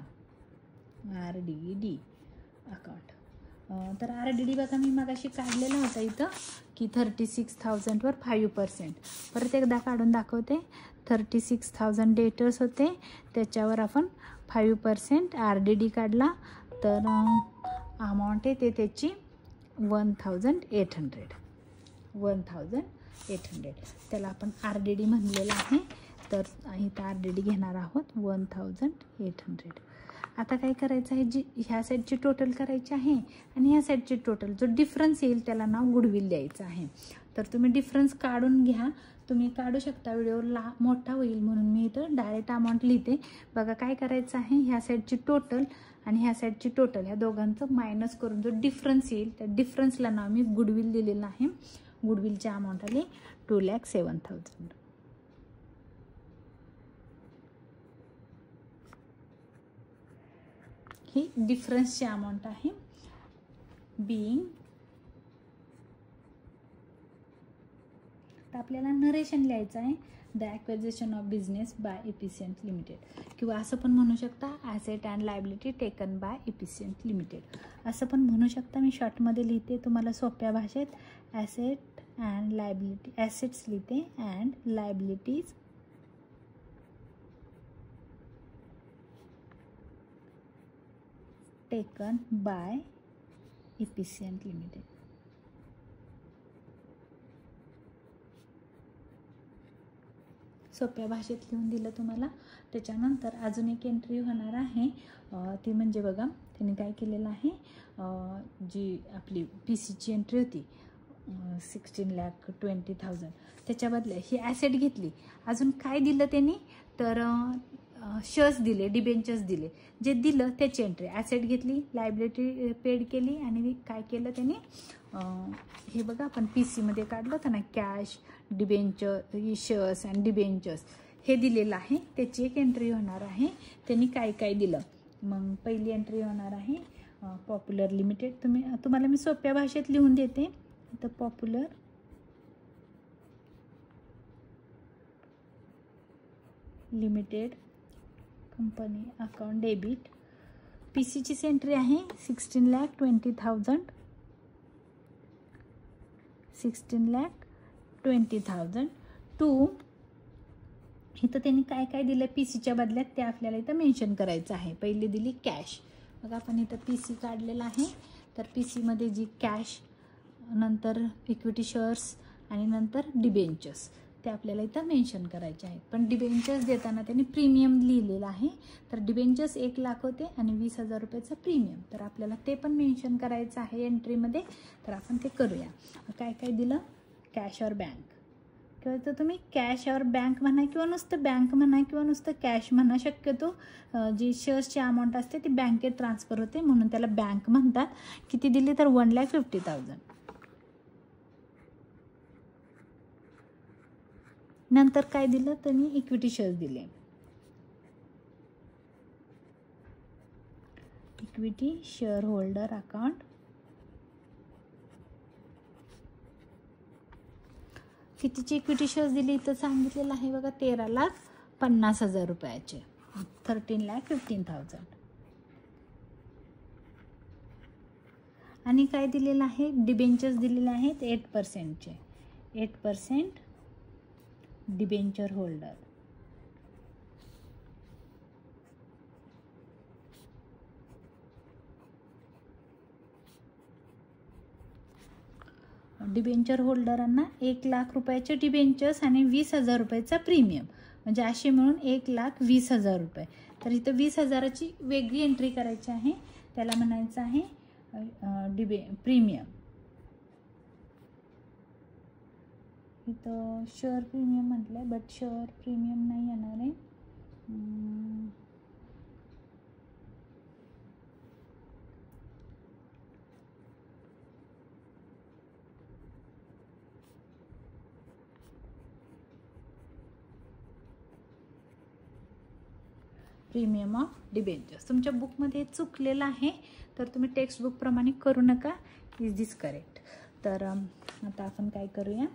RDD अकाउंट. तर RDD बघा मी मगाशी काढलेला होता इथं की 36,000वर 5%. परत एकदा काढून दाखवते. 36,000 डेटर्स होते, त्याच्यावर आपण 5% RDD काढला तर अमाऊंट येते त्याची 1,800. त्याला आपण RDD म्हणलेलं आहे. तर इथं RDD घेणार आहोत 1,800. आता काय करायचं आहे, जी ह्या साईडची टोटल करायची आहे आणि ह्या साईडची टोटल जो डिफरन्स येईल त्याला नाव गुडविल द्यायचं आहे. तर तुम्ही डिफरन्स काढून घ्या. तुम्ही काढू शकता, व्हिडिओ मोठा होईल म्हणून मी इथं डायरेक्ट अमाऊंट लिहिते. बघा काय करायचं आहे, ह्या साईडची टोटल आणि ह्या साईडची टोटल ह्या दोघांचं मायनस करून जो डिफरन्स येईल त्या डिफरन्सला नाव मी गुडविल दिलेलं आहे. गुडविलची अमाऊंट आली 2,07,000. ही डिफरन्सची अमाऊंट आहे. बीइंग तर आपल्याला नरेशन लिहायचं आहे. The acquisition of business by efficient limited, किंवा असं पण म्हणू शकता asset and liability taken by efficient limited असं पण म्हणू शकता. मी शॉर्टमध्ये लिहिते तुम्हाला सोप्या भाषेत. ॲसेट अँड लायबिलिटी, ॲसेट्स लिहिते and liabilities taken by efficient limited. सोप्या भाषेत लिहून दिलं तुम्हाला. त्याच्यानंतर अजून एक एंट्री होणार आहे, ती म्हणजे बघा त्यांनी काय केलेलं आहे, जी आपली पीसीची एंट्री होती 16,20,000 त्याच्या बदल्यात ही ॲसेट घेतली. अजून काय दिलं त्यांनी तर शेअर्स दिले, डिबेंचर्स दिले. जे दिलं त्याची एंट्री, ॲसेट घेतली, लायबिलिटी पेड केली आणि काय केलं त्यांनी, हे बघा आपण पीसीमध्ये काढलं होतं ना, cash, debenture, shares and debentures हे दिलेलं आहे. त्याची एक एंट्री होणार आहे. त्यांनी काय काय दिलं. मग पहिली एंट्री होणार आहे पॉप्युलर लिमिटेड. तुम्हाला मी सोप्या भाषेत लिहून देते. तर popular limited company account debit. पीसीचीच एंट्री आहे 16,20,000. 16,20,000 टू इथं त्यांनी काय काय दिलं पीसीच्या बदल्यात ते आपल्याला इथं मेन्शन करायचं आहे. पहिली दिली कॅश. बघा आपण इथं पीसी काढलेला आहे. तर पीसीमध्ये जी कॅश, नंतर इक्विटी शेअर्स आणि नंतर डिबेंचर्स ते आपल्याला इथं मेन्शन करायचे आहेत. पण डिबेंचर्स देताना त्यांनी प्रीमियम लिहिलेलं आहे. तर डिबेंचर्स 1,00,000 होते आणि 20,000 रुपयाचं प्रीमियम. तर आपल्याला ते पण मेन्शन करायचं आहे एंट्रीमध्ये. तर आपण ते करूया. काय काय दिलं, कॅश और बँक, किंवा तर तुम्ही कॅश और बँक म्हणा किंवा नुसतं बँक म्हणा किंवा नुसतं कॅश म्हणा. शक्यतो जी शेअर्सची अमाऊंट असते ती बँकेत ट्रान्सफर होते म्हणून त्याला बँक म्हणतात. किती दिली तर 1,50,000. नंतर काय दिलं त्यांनी, इक्विटी शेअर्स दिले. Equity share holder account. कितीची इक्विटी शेअर्स दिली इथं सांगितलेलं आहे बघा, 13,50,000 रुपयाचे. 13,15,000. आणि काय दिलेलं आहे, डिबेंचर्स दिलेले आहेत 8%चे, 8% डिबेंचर होल्डर. डिबेंचर होल्डरांना 1,00,000 रुपयाचे डिबेंचर्स आणि 20,000 रुपयाचा प्रीमियम, म्हणजे असे मिळून 1,20,000 रुपये. तर इथं 20,000ची वेगळी एंट्री करायची आहे, त्याला म्हणायचं आहे प्रीमियम. इथं शेअर प्रीमियम म्हटलं आहे, बट शेअर प्रीमियम नाही येणार आहे. प्रीमियम ऑफ डिबेंचर्स तुमच्या बुकमध्ये चुकलेलं आहे, तर तुम्ही टेक्स्ट बुकप्रमाणे करू नका. Is this correct? तर आता आपण काय करूया,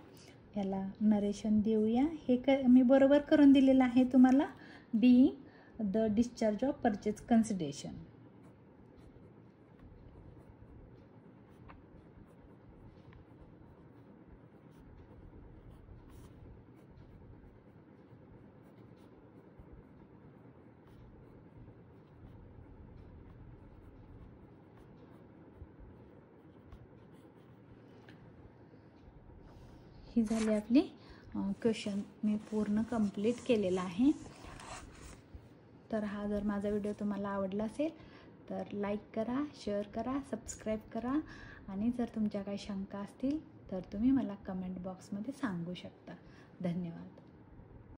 याला नरेशन देऊया. हे मी बरोबर करून दिलेलं आहे तुम्हाला. Being the discharge of purchase consideration. ही झाली आपली क्वेश्चन मी पूर्ण कंप्लीट केलेला आहे. तर हा जर माझा व्हिडिओ तुम्हाला आवडला असेल तर लाईक करा, शेअर करा, सबस्क्राईब करा. आणि जर तुमच्या काही शंका असतील तर तुम्ही मला कमेंट बॉक्समध्ये सांगू शकता. धन्यवाद.